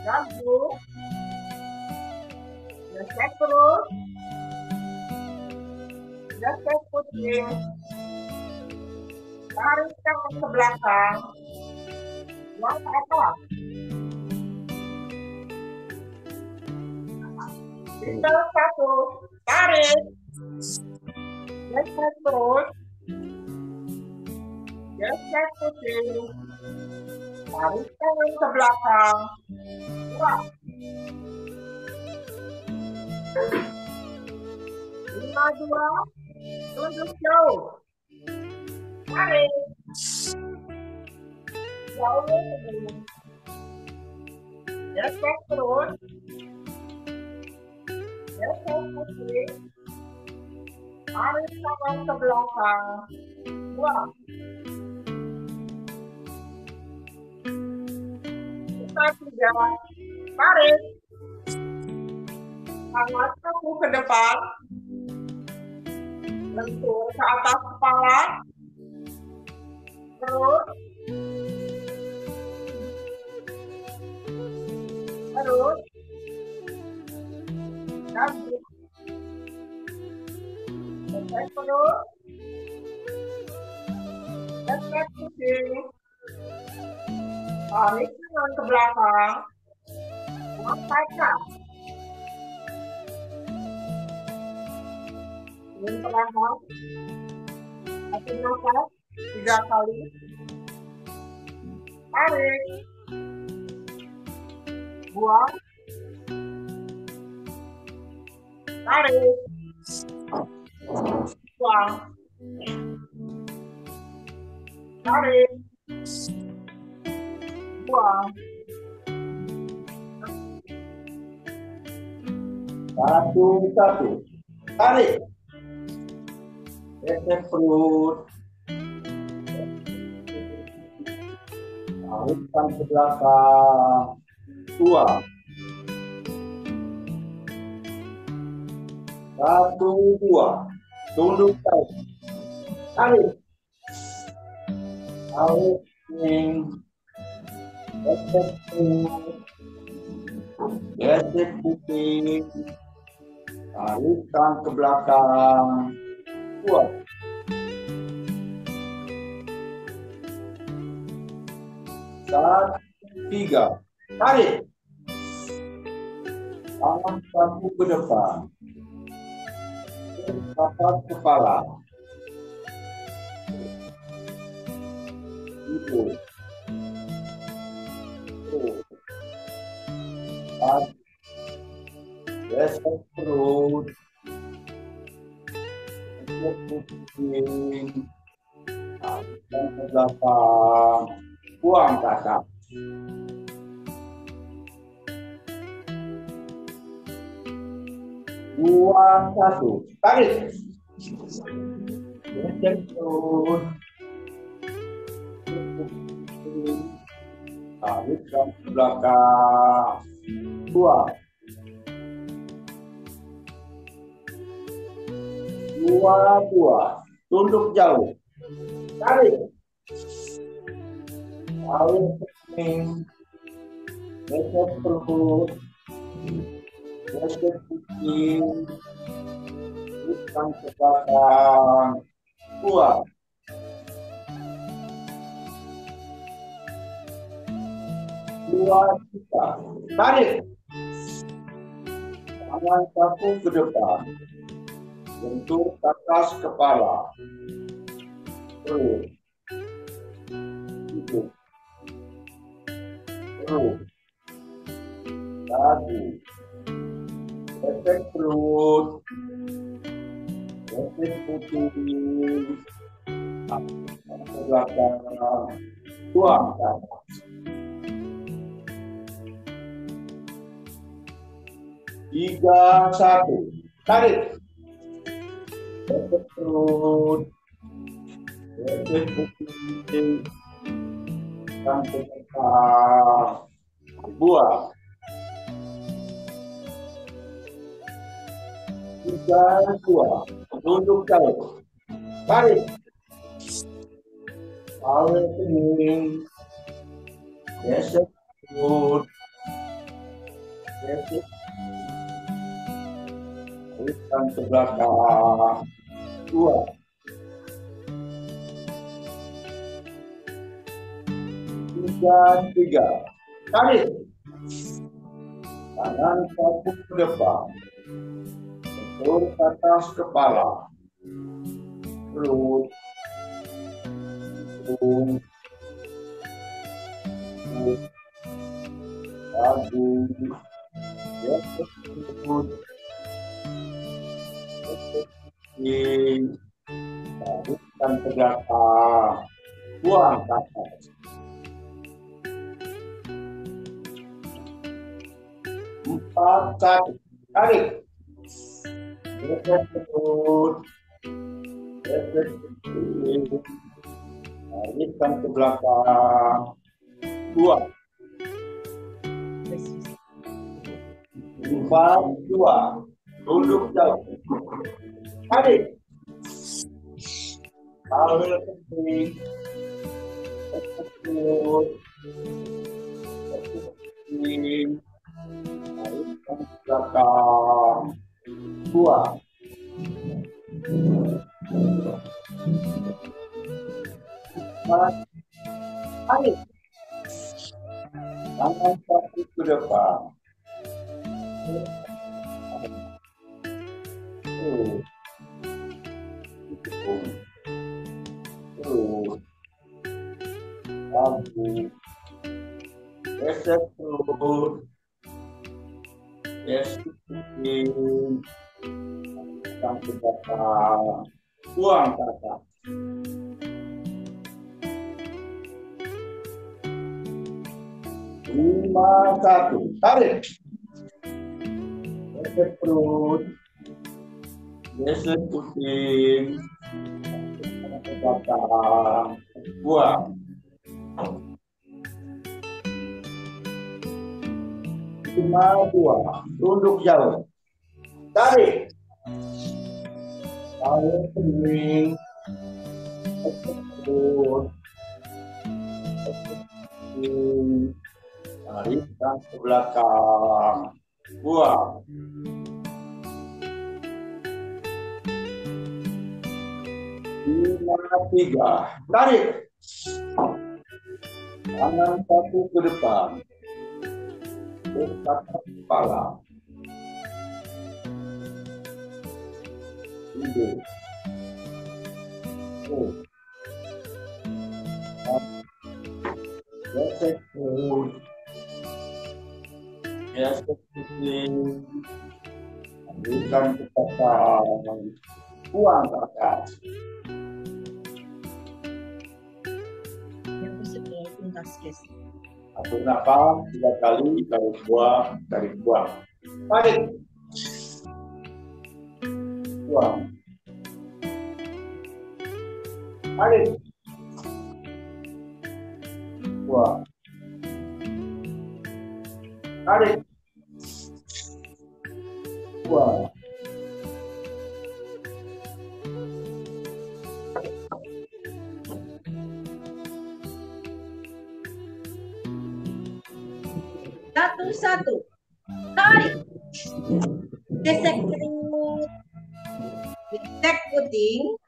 dagu, geser terus, geser pusing, tarik tangan ke belakang, buang ke atas. Tiga, satu, tarik, geser terus, geser pusing, tarik tangan ke belakang, buang. Lima, dua, tunduk jauh, tarik, jauh kening, geser terus, geser pusing, Tarik tangan ke belakang. Buang. Kita tiga. Tarik. Tangan kamu ke depan. Lentur ke atas kepala. Terus. Terus. Kaki. Lepas perut. Lepas pusing. Tarik tangan ke belakang. Buang kaca. Ingin perlahan. Hati nafas 3 kali. Tarik. Buang. Tarik. Buang. Tarik. Buang.
Satu. Tarik. Gesek perut. Tarikkan ke belakang. 2. 1, 2. Tunduk tarik. Tarik. Tarik. Gesek perut. Gesek kuping. Tarikkan ke belakang. 2. 1, 3. Tarik. Tangan kamu ke depan. Atas kepala. Itu. Gesek perut. Kuping. Tarikkan ke belakang. Buang kaca. 2, 1. Tarik. Gesek perut. Tarikkan ke belakang. 2. 2. Tunduk jauh. Tarik. Tarik kuping. Gesek perut. Gesek kuping. Tarikkan ke belakang. 2. 2, 3. Tarik. Tangan kaku ke depan. Bentuk atas kepala. Terus. Itu. Terus. 1. Gesek perut. Gesek kuping. Tarikkan ke belakang. Buang ke atas. 3, 1. Tarik. Gesek perut. Gesek kuping. Sampai ke belakang. Buang. 3, 2. Tunduk jauh. Tarik. Tarik kening. Gesek perut. Gesek. Tarikkan ke belakang. 2. 3. Tarik. Tangan kaku ke depan. Bentuk atas kepala. Perut. Hidung. Dagu. Gesek perut. Tarikkan ke belakang. Buang ke atas. 4, 1. Tarik. Gesek perut. Gesek puting. Tarikkan ke belakang. Buang. 5, 2. Tunduk jauh. Tarik. Ambil penting. Eksekut. Eksekut. Tarikkan ke belakang. Buang. Tarik. Tangan kaki ke depan. Terus. Lagi. Gesek terus. Gesek puting. Tangan ke belakang. Buang ke atas. 5, 1. Tarik. Gesek perut. Gesek puting. Ke belakang. Buang. 5, 2. Tunduk jauh. Tarik. Tarik kening. Gesek perut. Gesek puting. Tarikkan ke belakang. Buang. 5, 3. Tarik. Tangan satu ke depan. Dekat kepala. Tidur. Gesek perut. Gesek puting. Ambilkan ke belakang. Buang ke atas. Atur nafas 3 kali, tarik buang, tarik buang. Tarik. Buang. Tarik. Buang. Tarik. Buang.
Satu. Tarik. Gesek perut. Gesek puting.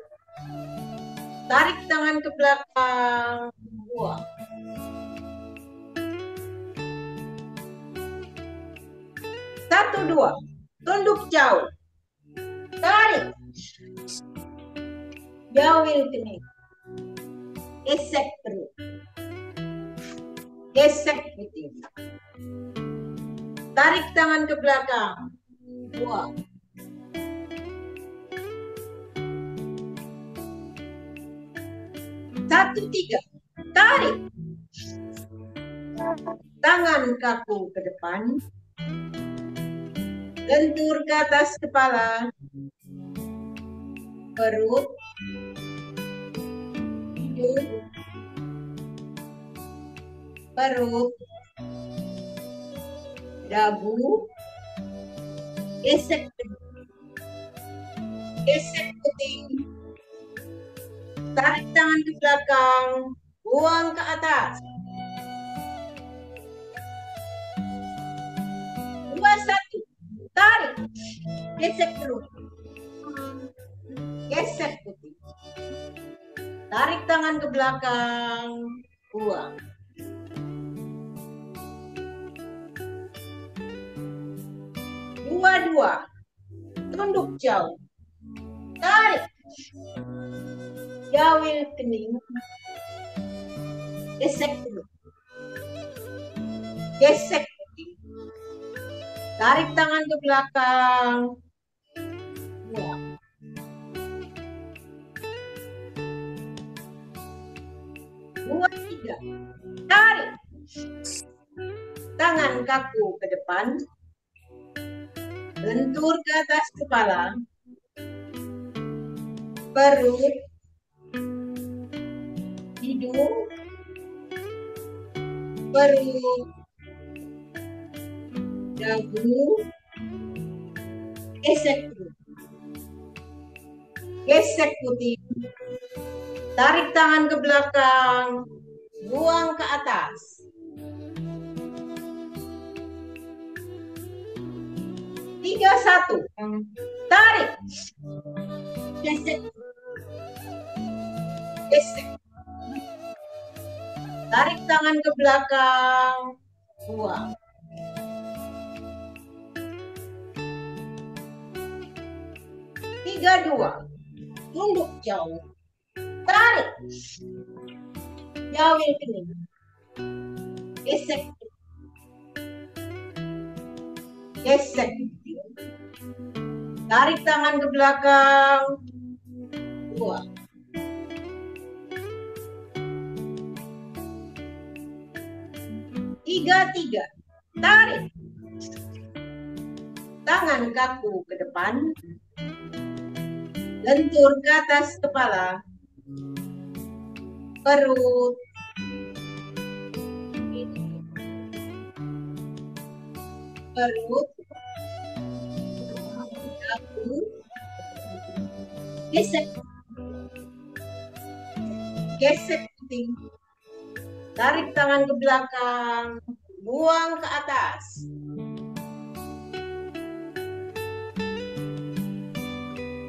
Tarik tangan ke belakang. Buang. 1, 2. Tunduk jauh. Tarik. Jauhin kening. Gesek perut. Gesek puting. Tarik tangan ke belakang. Buang. 1, 3. Tarik. Tangan kaku ke depan. Lentur ke atas kepala. Perut. Hidung. Perut. Dagu. Gesek perut. Gesek puting. Tarik tangan ke belakang. Buang ke atas. 2, 1. Tarik. Gesek perut. Gesek puting. Tarik tangan ke belakang. Buang. 2, 2. Tunduk jauh. Tarik. Jauhin kening. Gesek perut. Gesek puting. Tarik tangan ke belakang. Buang. 2, 3. Tarik. Tangan kaku ke depan. Lentur ke atas kepala. perut, hidung, perut, dagu, gesek perut. Gesek putih. Tarik tangan ke belakang, buang ke atas. Tiga, satu. Tarik. Gesek. Gesek. Tarik tangan ke belakang, buang. Tiga, dua. Tunduk jauh. Tarik. Jauhin ini. Gesek. Gesek. Tarik tangan ke belakang. Buang. Tiga, tiga. Tarik. Tangan kaku ke depan. Lentur ke atas kepala. Perut. Perut. Dagu. Gesek. Gesek putih. Tarik tangan ke belakang. Buang ke atas.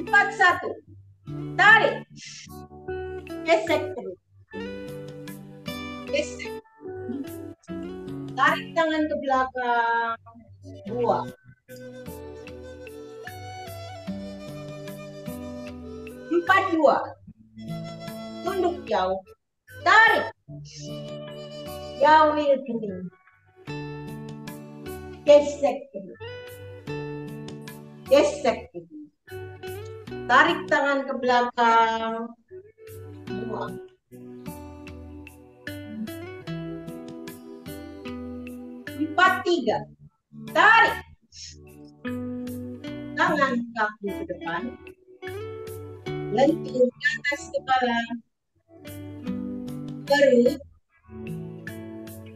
Empat, satu. Tarik. Gesek perut. Gesek. Tarik tangan ke belakang. Buang. Empat, dua. Tunduk jauh. Tarik. Jauhin kening. Gesek perut. Gesek perut. Tarik tangan ke belakang. Buang. Empat, tiga. Tarik. Tangan kaku ke depan. Lentur ke atas kepala. Perut.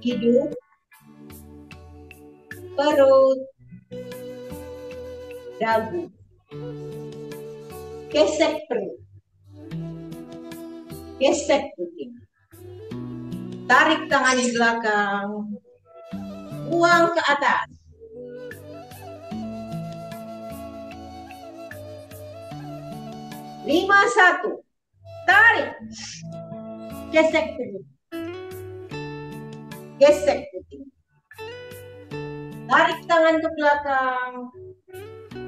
Hidung. Perut. Dagu. Gesek perut. Gesek putih. Tarik tangan di belakang. Buang ke atas. Lima, satu. Tarik. Gesek perut. Gesek putih. Tarik tangan ke belakang.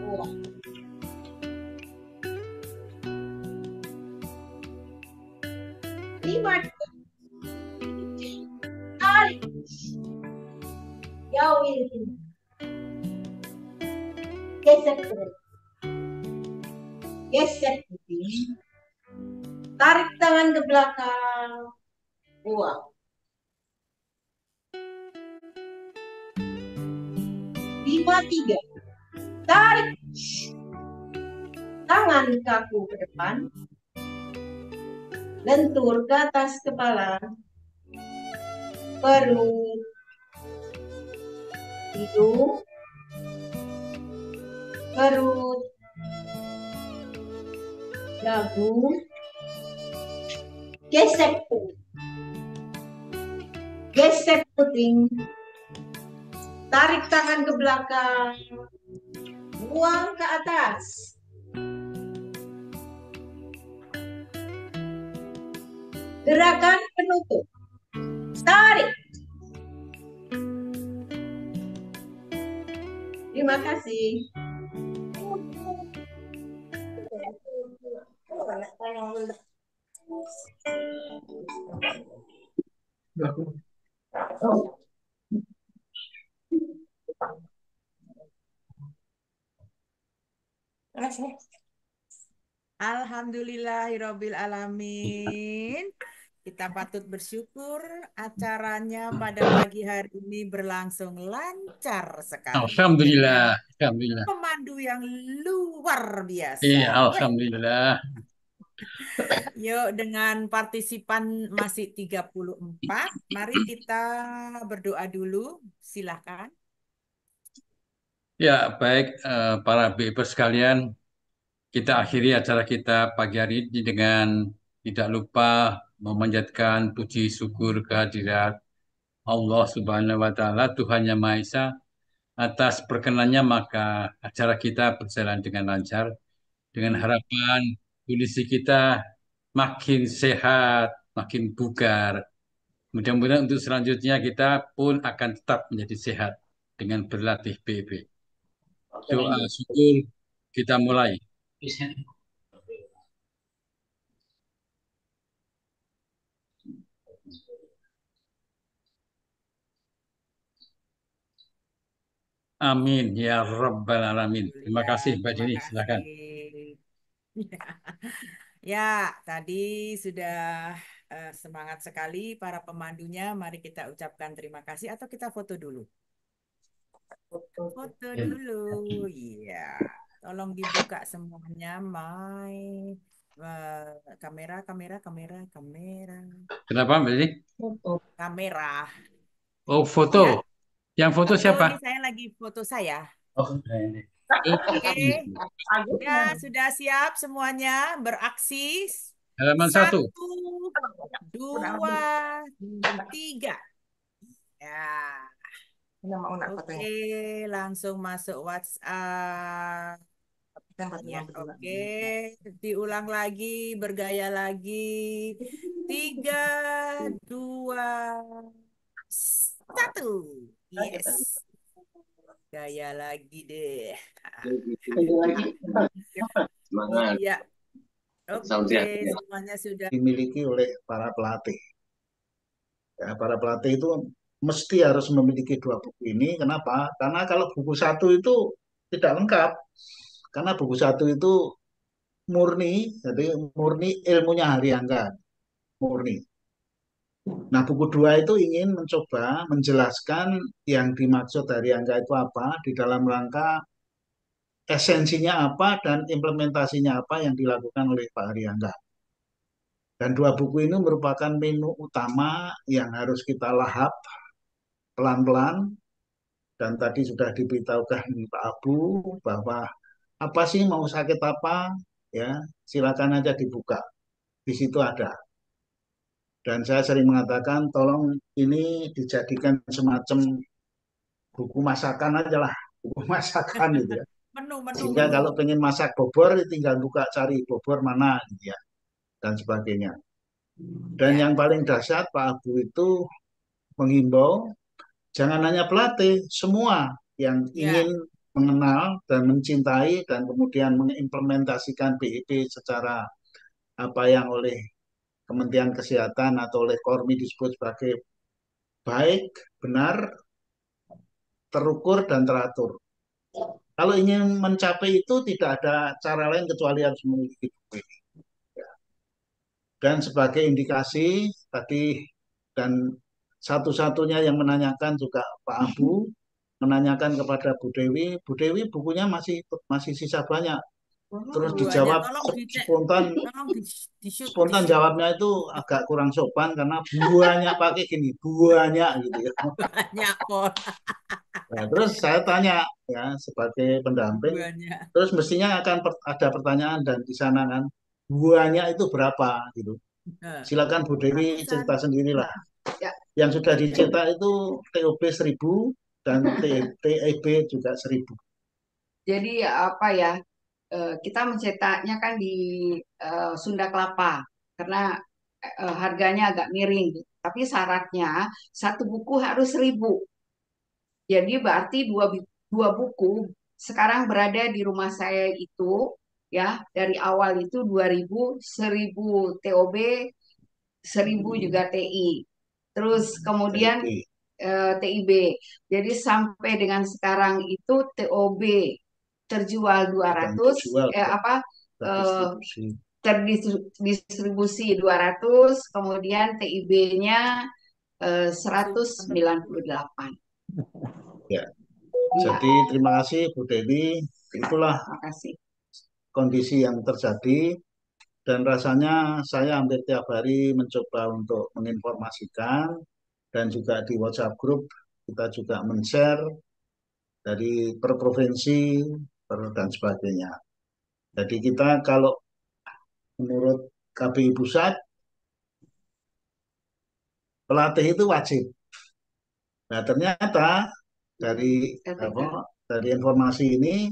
Buang. Lima, dua. Tarik. Jauhin ini. Gesek perut. Gesek putih. Tarik tangan ke belakang. Buang. Lima, tiga. Tarik. Tangan kaku ke depan. Lentur ke atas kepala. Perut. Hidung. Perut. Dagu. Gesek perut. Gesek puting. Tarik tangan ke belakang. Buang ke atas. Gerakan penutup. Tarik. Terima kasih.
Alhamdulillahirabbil alamin. Kita patut bersyukur acaranya pada pagi hari ini berlangsung lancar sekali.
Alhamdulillah. Alhamdulillah.
Pemandu yang luar biasa.
Iya, alhamdulillah.
Yuk, dengan partisipan masih 34, mari kita berdoa dulu. Silakan.
Ya, baik para BIPers sekalian, kita akhiri acara kita pagi hari ini dengan tidak lupa memanjatkan puji syukur kehadirat Allah Subhanahu wa Ta'ala, Tuhan Yang Maha Esa. Atas perkenannya, maka acara kita berjalan dengan lancar, dengan harapan kondisi kita makin sehat, makin bugar. Mudah-mudahan untuk selanjutnya kita pun akan tetap menjadi sehat dengan berlatih BEP. Doa syukur kita mulai. Amin ya Rabbal Alamin. Terima kasih Mbak
Terima
Dini,
kasih.
silakan.
Ya, tadi sudah semangat sekali para pemandunya. Mari kita ucapkan terima kasih atau kita foto dulu. Foto dulu. Iya. Tolong dibuka semuanya, kamera, kamera, kamera, kamera.
Kenapa Mbak Dini?
Kamera.
Oh, foto.
Ya.
Yang foto
Foto
siapa?
ini saya lagi foto saya.
Oh, ini.
Oke. Ya, sudah siap semuanya beraksi.
Halaman 1.
1, 2, 3. Ya. Oke, langsung masuk WhatsApp. Ya, oke. Diulang lagi, bergaya lagi. 3, 2, 1. Yes. Gaya lagi deh. Iya. Oke, semuanya sudah
dimiliki oleh para pelatih. Ya, para pelatih itu mesti harus memiliki 2 buku ini. Kenapa? Karena kalau buku 1 itu tidak lengkap. Karena buku 1 itu murni, jadi murni ilmunya Haryangga, murni. Nah, buku 2 itu ingin mencoba menjelaskan yang dimaksud Haryangga itu apa, di dalam rangka esensinya apa dan implementasinya apa yang dilakukan oleh Pak Haryangga. Dan 2 buku ini merupakan menu utama yang harus kita lahap pelan-pelan. Dan tadi sudah diberitahukan Pak Abu bahwa apa sih mau sakit apa, ya silakan aja dibuka. Di situ ada. Dan saya sering mengatakan tolong ini dijadikan semacam buku masakan aja lah, buku masakan gitu ya. Sehingga kalau pengen masak bobor tinggal buka cari bobor mana gitu ya, dan sebagainya. Dan yang paling dahsyat Pak Abu itu menghimbau jangan hanya pelatih, semua yang ingin mengenal dan mencintai dan kemudian mengimplementasikan BEP secara apa yang oleh Kementerian Kesehatan atau oleh Kormi disebut sebagai baik, benar, terukur, dan teratur. Kalau ingin mencapai itu tidak ada cara lain kecuali harus memiliki buku ini. Dan sebagai indikasi tadi, dan satu-satunya yang menanyakan juga Pak Abu, menanyakan kepada Bu Dewi bukunya masih sisa banyak. Terus dijawab spontan jawabnya itu agak kurang sopan karena banyak pakai gini, banyak gitu ya.
Banyak kok.
Nah, terus saya tanya ya sebagai pendamping, terus mestinya akan ada pertanyaan dan di sana kan banyak itu berapa gitu. Silakan Bu Dewi cerita sendirilah. Yang sudah dicetak itu TOB 1000 dan TEB juga 1000.
Jadi apa ya, kita mencetaknya kan di Sunda Kelapa karena harganya agak miring. Tapi syaratnya 1 buku harus 1000. Jadi berarti dua buku sekarang berada di rumah saya itu ya dari awal itu 2000, 1000 TOB, 1000 juga TI. Terus kemudian TIB. Jadi sampai dengan sekarang itu TOB terjual 200 terdistribusi 200, kemudian TIB-nya 198.
Ya. Jadi terima kasih Bu Dewi. Itulah kondisi yang terjadi dan rasanya saya hampir tiap hari mencoba untuk menginformasikan dan juga di WhatsApp grup kita juga men-share dari per provinsi dan sebagainya. Jadi kita kalau menurut KPI Pusat, pelatih itu wajib. Nah, ternyata dari informasi ini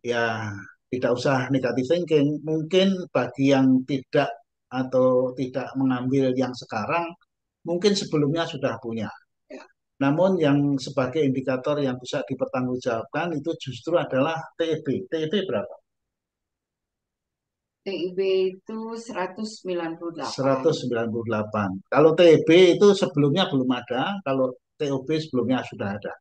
ya tidak usah negatif thinking. Mungkin bagi yang tidak atau tidak mengambil yang sekarang, mungkin sebelumnya sudah punya. Namun yang sebagai indikator yang bisa dipertanggungjawabkan itu justru adalah TEB. TEB berapa?
TIB itu 198.
198. Kalau TEB itu sebelumnya belum ada, kalau TOB sebelumnya sudah ada.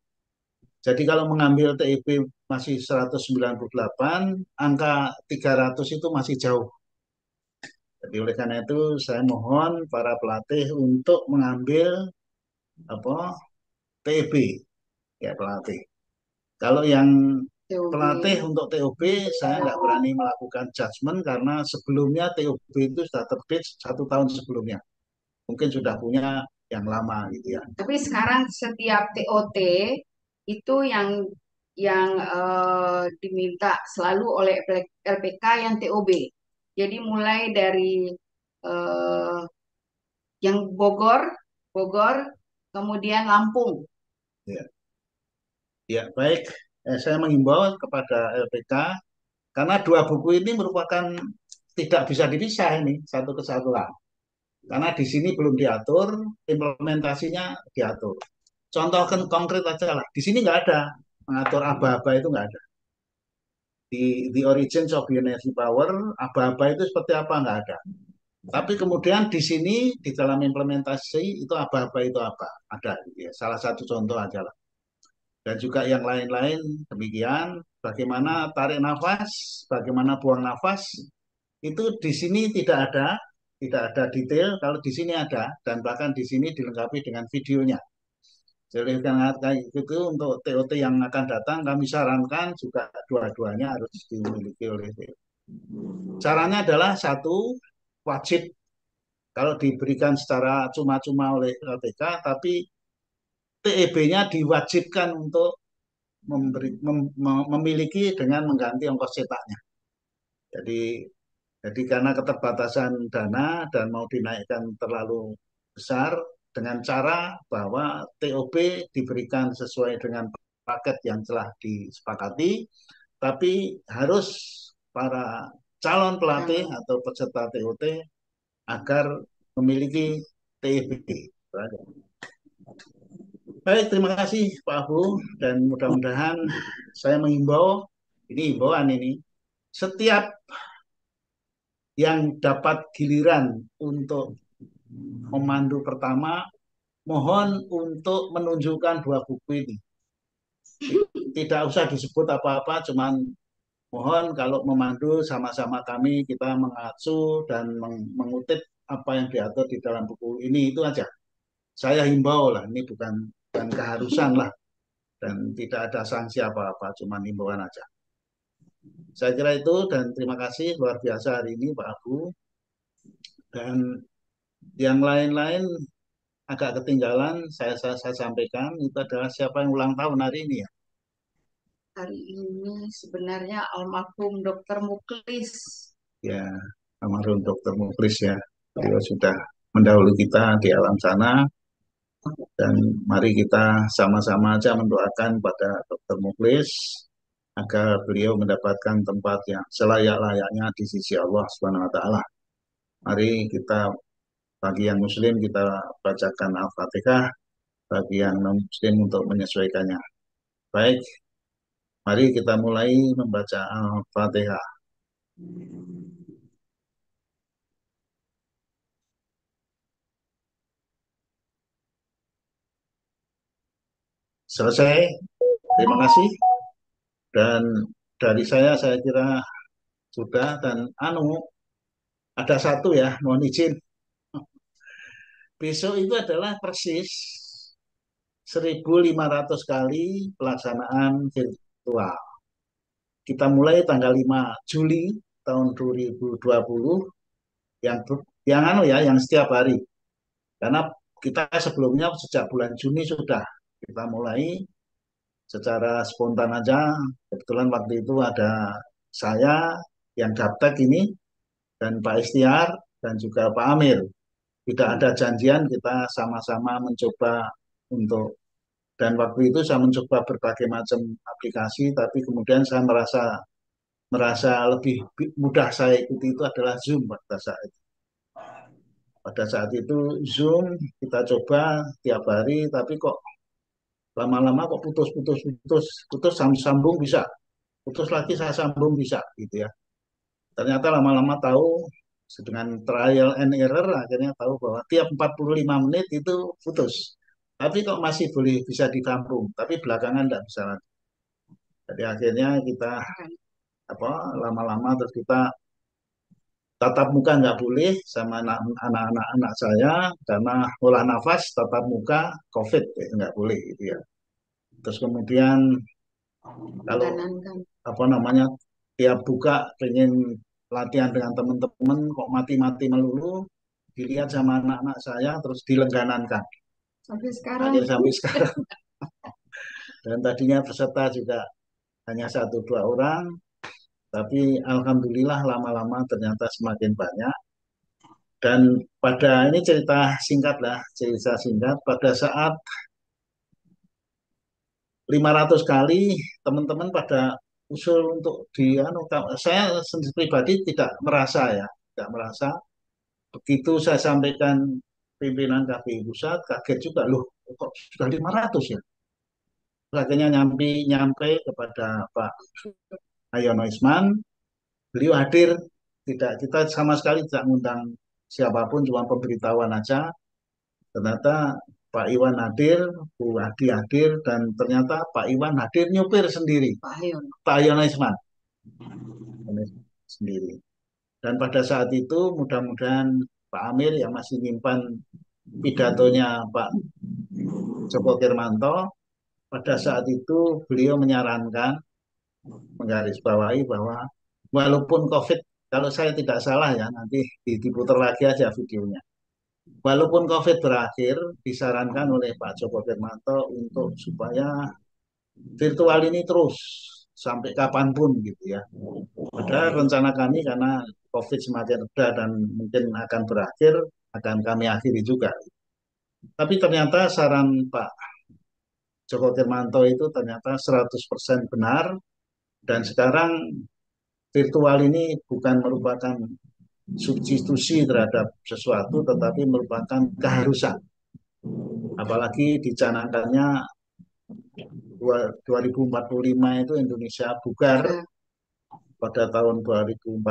Jadi kalau mengambil TIB masih 198, angka 300 itu masih jauh. Jadi oleh karena itu saya mohon para pelatih untuk mengambil TIB ya pelatih. Kalau yang pelatih untuk TOB saya nggak berani melakukan judgement karena sebelumnya TOB itu sudah terbit 1 tahun sebelumnya. Mungkin sudah punya yang lama gitu ya.
Tapi sekarang setiap TOT itu yang diminta selalu oleh LPK yang TOB. Jadi mulai dari yang Bogor, kemudian Lampung.
Ya baik. Saya mengimbau kepada LPK karena 2 buku ini merupakan tidak bisa dipisah ini satu kesatuan. Karena di sini belum diatur, implementasinya diatur. Contoh konkret aja lah. Di sini nggak ada mengatur aba-aba itu nggak ada. Di The Origins of Energy Power, aba-aba itu seperti apa nggak ada. Tapi kemudian di sini di dalam implementasi itu aba-aba itu apa ada. Ya. Salah satu contoh aja lah. Dan juga yang lain-lain demikian. Bagaimana tarik nafas, bagaimana buang nafas itu di sini tidak ada detail. Kalau di sini ada dan bahkan di sini dilengkapi dengan videonya. Jadi kayak itu untuk TOT yang akan datang kami sarankan juga dua-duanya harus dimiliki oleh TOT. Caranya adalah satu wajib kalau diberikan secara cuma-cuma oleh LPK, tapi TEB-nya diwajibkan untuk memiliki dengan mengganti ongkos cetaknya. Jadi karena keterbatasan dana dan mau dinaikkan terlalu besar, dengan cara bahwa TOB diberikan sesuai dengan paket yang telah disepakati, tapi harus para calon pelatih atau peserta TOT agar memiliki TEB. Baik, terima kasih Pak Abu, dan mudah-mudahan saya mengimbau, ini himbauan ini, setiap yang dapat giliran untuk memandu pertama, mohon untuk menunjukkan 2 buku ini. Tidak usah disebut apa-apa, cuman mohon kalau memandu sama-sama kami, kita mengacu dan mengutip apa yang diatur di dalam buku ini, itu aja. Saya himbau lah, ini bukan keharusan lah, dan tidak ada sanksi apa-apa, cuman himbauan aja. Saya kira itu, dan terima kasih luar biasa hari ini Pak Abu. Dan yang lain-lain agak ketinggalan, saya sampaikan itu adalah siapa yang ulang tahun hari ini ya?
Hari ini sebenarnya almarhum Dr. Muklis.
Ya, almarhum Dr. Muklis ya. Beliau sudah mendahului kita di alam sana. Dan mari kita sama-sama aja mendoakan pada Dr. Muklis agar beliau mendapatkan tempat yang selayak-layaknya di sisi Allah Subhanahu wa taala. Mari kita, bagi yang muslim kita bacakan Al-Fatihah, bagi yang non-muslim untuk menyesuaikannya. Baik, mari kita mulai membaca Al-Fatihah. Selesai. Terima kasih. Dan dari saya kira sudah. Dan ada satu ya, mohon izin. Besok itu adalah persis 1.500 kali pelaksanaan virtual. Kita mulai tanggal 5 Juli tahun 2020 yang setiap hari. Karena kita sebelumnya sejak bulan Juni sudah kita mulai secara spontan aja. Kebetulan waktu itu ada saya yang gaptek ini dan Pak Istiar dan juga Pak Amir. Tidak ada janjian, kita sama-sama mencoba untuk, dan waktu itu saya mencoba berbagai macam aplikasi, tapi kemudian saya merasa lebih mudah saya ikuti itu adalah Zoom pada saat itu. Pada saat itu Zoom kita coba tiap hari, tapi kok lama-lama kok putus sambung bisa, putus lagi saya sambung bisa gitu ya. Ternyata lama-lama tahu dengan trial and error akhirnya tahu bahwa tiap 45 menit itu putus. Tapi kok masih boleh bisa disambung, tapi belakangan tidak bisa lagi. Jadi akhirnya kita lama-lama terus kita tatap muka nggak boleh sama anak-anak saya karena olah nafas tatap muka COVID nggak boleh gitu ya. Terus kemudian kalau tiap buka pengen latihan dengan teman-teman kok mati-mati melulu, dilihat sama anak-anak saya terus dilengganankan
sampai sekarang.
Sampai sekarang. Dan tadinya peserta juga hanya 1-2 orang, tapi alhamdulillah lama-lama ternyata semakin banyak. Dan pada ini cerita singkat pada saat 500 kali teman-teman pada usul untuk saya sendiri pribadi tidak merasa. Begitu saya sampaikan pimpinan KPI Pusat, kaget juga, loh kok sudah 500 ya. Akhirnya nyampe kepada Pak Ayono Isman, beliau hadir, kita sama sekali tidak mengundang siapapun, cuma pemberitahuan aja. Ternyata Pak Iwan hadir, Bu Adi hadir, dan ternyata Pak Iwan hadir nyupir sendiri. Pak Ayono Isman sendiri. Dan pada saat itu mudah-mudahan Pak Amir yang masih nyimpan pidatonya Pak Joko Kirmanto, pada saat itu beliau menyarankan, menggarisbawahi bahwa walaupun COVID, kalau saya tidak salah ya, nanti diputar lagi aja videonya. Walaupun COVID berakhir, disarankan oleh Pak Joko Kirmanto untuk supaya virtual ini terus sampai kapanpun gitu ya. Padahal rencana kami karena COVID semakin reda dan mungkin akan berakhir, akan kami akhiri juga. Tapi ternyata saran Pak Joko Kirmanto itu ternyata 100% benar, dan sekarang virtual ini bukan merupakan substitusi terhadap sesuatu, tetapi merupakan keharusan. Apalagi dicanangkannya 2045 itu Indonesia bugar pada tahun 2045,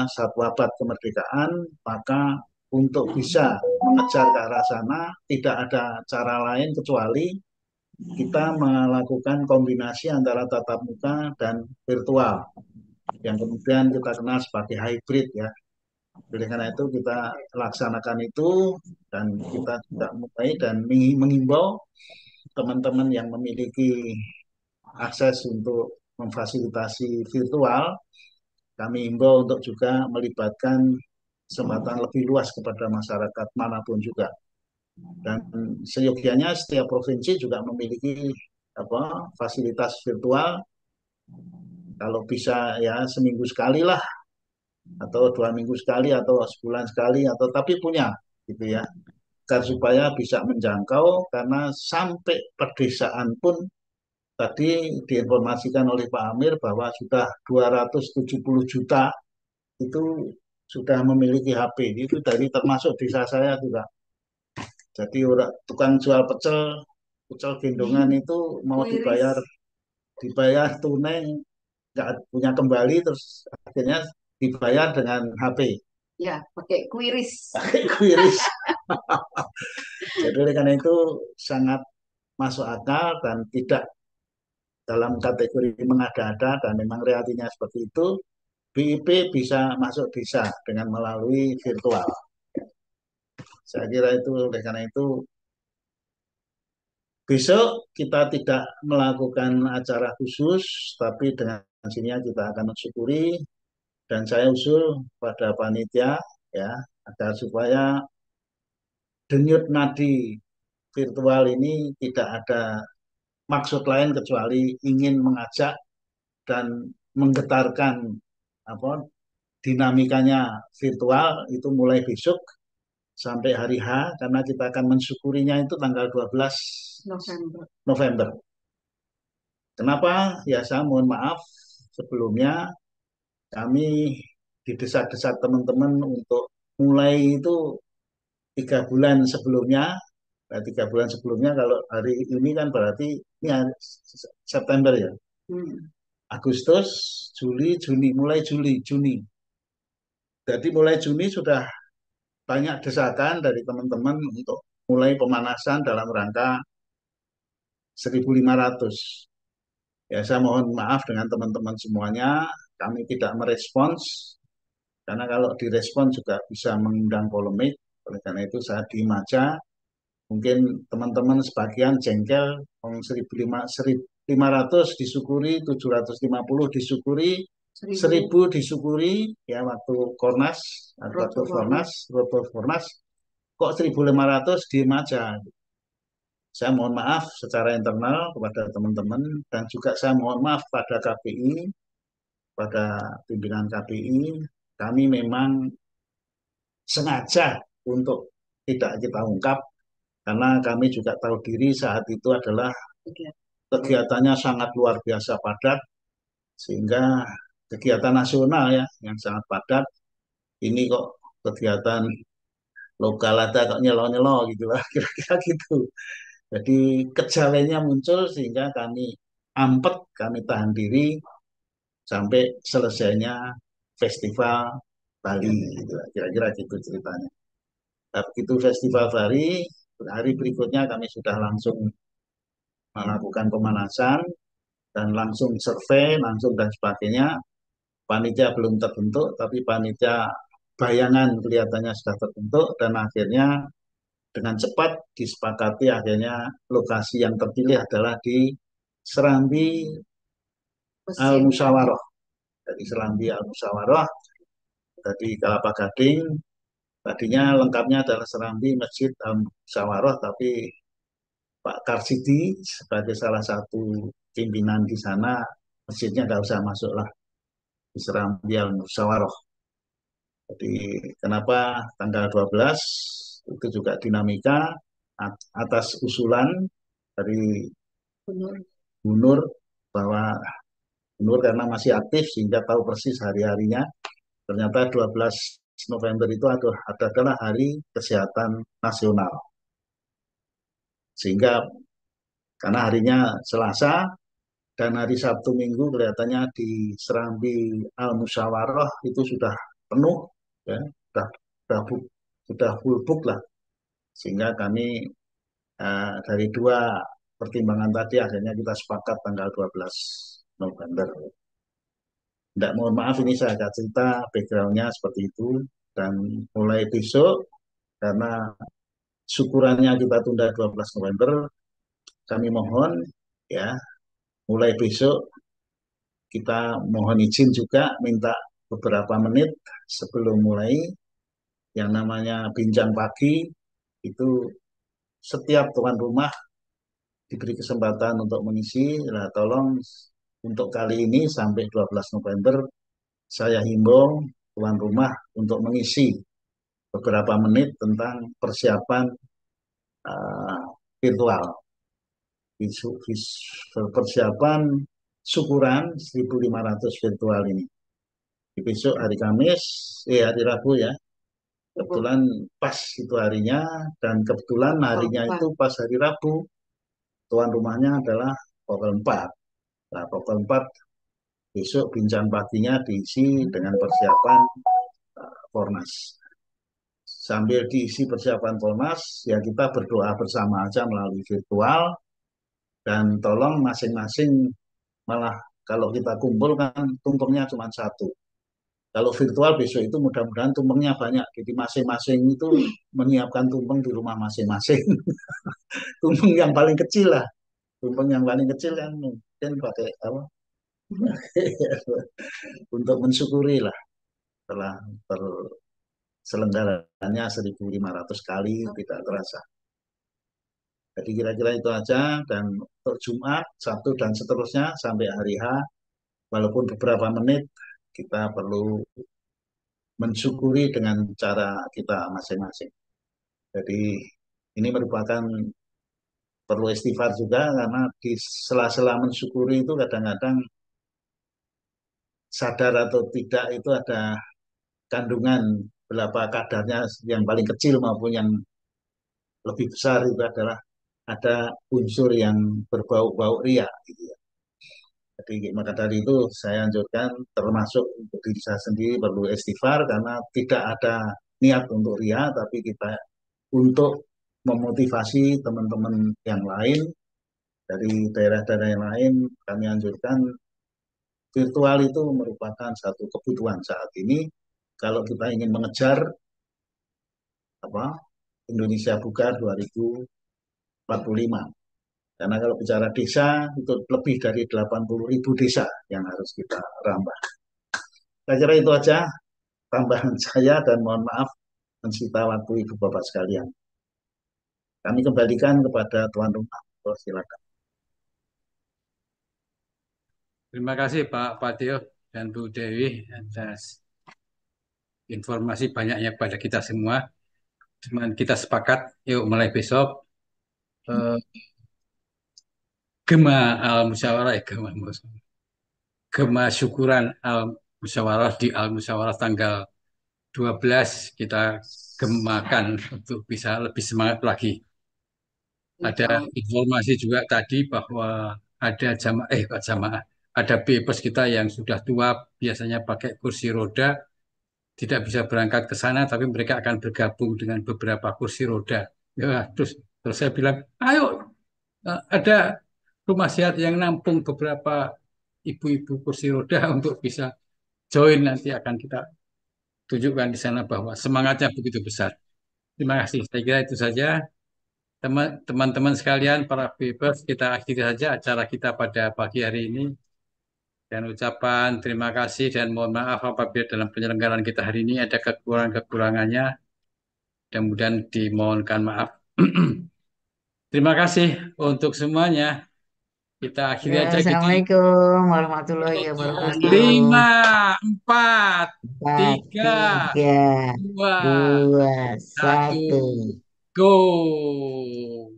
satu abad kemerdekaan, maka untuk bisa mengejar ke arah sana tidak ada cara lain kecuali kita melakukan kombinasi antara tatap muka dan virtual yang kemudian kita kenal sebagai hybrid ya. Oleh karena itu kita laksanakan itu, dan kita juga mulai dan mengimbau teman-teman yang memiliki akses untuk memfasilitasi virtual, kami himbau untuk juga melibatkan kesempatan lebih luas kepada masyarakat manapun juga. Dan seyogianya setiap provinsi juga memiliki fasilitas virtual, kalau bisa ya seminggu sekali lah, atau 2 minggu sekali, atau sebulan sekali, atau tapi punya gitu ya, agar supaya bisa menjangkau, karena sampai pedesaan pun tadi diinformasikan oleh Pak Amir bahwa sudah 270 juta itu sudah memiliki HP. Itu dari termasuk desa saya juga. Jadi tukang jual pecel gendongan itu mau dibayar tunai nggak punya kembali, terus akhirnya dibayar dengan HP.
Ya, pakai kuiris.
Jadi karena itu sangat masuk akal dan tidak dalam kategori mengada-ada, dan memang realitinya seperti itu. BIP bisa masuk desa dengan melalui virtual. Saya kira itu, oleh karena itu besok kita tidak melakukan acara khusus, tapi dengan sini kita akan mensyukuri dan saya usul pada panitia ya agar supaya denyut nadi virtual ini tidak ada maksud lain kecuali ingin mengajak dan menggetarkan apa dinamikanya virtual itu mulai besok sampai hari H karena kita akan mensyukurinya itu tanggal 12
November.
November. Kenapa? Ya saya mohon maaf sebelumnya kami didesak-desak teman-teman untuk mulai itu 3 bulan sebelumnya. Nah, 3 bulan sebelumnya kalau hari ini kan berarti ini September ya. Agustus, Juli, Juni, mulai Juni. Jadi mulai Juni sudah banyak desakan dari teman-teman untuk mulai pemanasan dalam rangka 1.500. Ya, saya mohon maaf dengan teman-teman semuanya, kami tidak merespons, karena kalau direspons juga bisa mengundang polemik. Oleh karena itu saya diem aja. Mungkin teman-teman sebagian jengkel, 1.500 disyukuri, 750 disyukuri, 1.000 disyukuri, ya waktu Kornas, waktu Fornas, kok 1.500 diem aja. Saya mohon maaf secara internal kepada teman-teman dan juga saya mohon maaf pada KPI, pada pimpinan KPI, kami memang sengaja untuk tidak kita ungkap karena kami juga tahu diri saat itu adalah kegiatannya sangat luar biasa padat sehingga kegiatan nasional ya yang sangat padat ini kok kegiatan lokal ada kok nyelo-nyelo gitu lah kira-kira gitu. Jadi kejawennya muncul sehingga kami ampet, kami tahan diri sampai selesainya festival Bali, gitu. Kira-kira gitu ceritanya. Begitu festival Bali, hari berikutnya kami sudah langsung melakukan pemanasan dan langsung survei, langsung dan sebagainya. Panitia belum terbentuk, tapi panitia bayangan kelihatannya sudah terbentuk dan akhirnya dengan cepat disepakati akhirnya lokasi yang terpilih adalah di Serambi Al-Musyawarah. Jadi Serambi Al-Musyawarah, tadi Kelapa Gading, tadinya lengkapnya adalah Serambi Masjid Al-Musyawarah, tapi Pak Karsidi sebagai salah satu pimpinan di sana, masjidnya tidak usah masuk lah di Serambi Al-Musyawarah. Jadi kenapa tanggal 12? Itu juga dinamika atas usulan dari Bunur bahwa Bunur karena masih aktif sehingga tahu persis hari-harinya. Ternyata 12 November itu adalah Hari Kesehatan Nasional. Sehingga karena harinya Selasa dan hari Sabtu Minggu kelihatannya di Serambi Al-Musyawarah itu sudah penuh, ya, sudah full book lah. Sehingga kami dari 2 pertimbangan tadi akhirnya kita sepakat tanggal 12 November. Tidak, mohon maaf ini saya agak cerita background-nya seperti itu dan mulai besok karena syukurannya kita tunda 12 November kami mohon ya mulai besok kita mohon izin juga minta beberapa menit sebelum mulai yang namanya bincang pagi itu setiap tuan rumah diberi kesempatan untuk mengisi. Nah, tolong untuk kali ini sampai 12 November saya himbau tuan rumah untuk mengisi beberapa menit tentang persiapan virtual. Persiapan syukuran 1.500 virtual ini. Di besok hari Kamis, hari Rabu ya. Kebetulan pas itu harinya dan kebetulan harinya itu pas hari Rabu. Tuan rumahnya adalah pukul 4. Nah, pukul 4 besok bincang paginya diisi dengan persiapan Fornas. Sambil diisi persiapan Fornas, ya kita berdoa bersama aja melalui virtual. Dan tolong masing-masing, malah kalau kita kumpul kan tumpengnya cuma 1. Kalau virtual besok itu mudah-mudahan tumpengnya banyak. Jadi masing-masing itu menyiapkan tumpeng di rumah masing-masing. Tumpeng yang paling kecil lah. Tumpeng yang paling kecil kan mungkin pakai apa? Untuk mensyukuri lah. setelah terselenggaranya 1.500 kali tidak terasa. Jadi kira-kira itu aja, dan untuk Jumat, Sabtu dan seterusnya sampai hari H, walaupun beberapa menit kita perlu mensyukuri dengan cara kita masing-masing. Jadi ini merupakan perlu istighfar juga, karena di sela-sela mensyukuri itu kadang-kadang sadar atau tidak itu ada kandungan berapa kadarnya, yang paling kecil maupun yang lebih besar itu adalah ada unsur yang berbau-bau ria gitu ya. Jadi maka dari itu saya anjurkan, termasuk untuk diri saya sendiri, perlu istighfar, karena tidak ada niat untuk ria, tapi kita untuk memotivasi teman-teman yang lain dari daerah-daerah yang lain. Kami anjurkan, virtual itu merupakan satu kebutuhan saat ini kalau kita ingin mengejar apa Indonesia Bugar 2045. Karena kalau bicara desa, itu lebih dari 80.000 desa yang harus kita rambah. Saya kira itu aja tambahan saya, dan mohon maaf menyita waktu Ibu Bapak sekalian. Kami kembalikan kepada tuan rumah. Oh, silakan.
Terima kasih Pak Fadil dan Bu Dewi atas informasi banyaknya kepada kita semua. Cuman kita sepakat, yuk mulai besok eh, Gema al musyawarah, Gema syukuran al musyawarah di al musyawarah tanggal 12 kita gemakan untuk bisa lebih semangat lagi. Ada informasi juga tadi bahwa ada jamaah, ada bebas kita yang sudah tua, biasanya pakai kursi roda, tidak bisa berangkat ke sana, tapi mereka akan bergabung dengan beberapa kursi roda. Ya, terus saya bilang, ayo, ada rumah sehat yang nampung beberapa ibu-ibu kursi roda untuk bisa join, nanti akan kita tunjukkan di sana bahwa semangatnya begitu besar. Terima kasih. Saya kira itu saja. Teman-teman sekalian, para viewers, kita akhiri saja acara kita pada pagi hari ini. Dan ucapan terima kasih dan mohon maaf apabila dalam penyelenggaraan kita hari ini ada kekurangan-kekurangannya. Mudah-mudahan dimohonkan maaf. Terima kasih untuk semuanya. Kita akhiri
Ya,
aja gitu.
Assalamualaikum warahmatullahi wabarakatuh.
5, 4,
4,
3,
3,
2,
2,
1,
1.
go.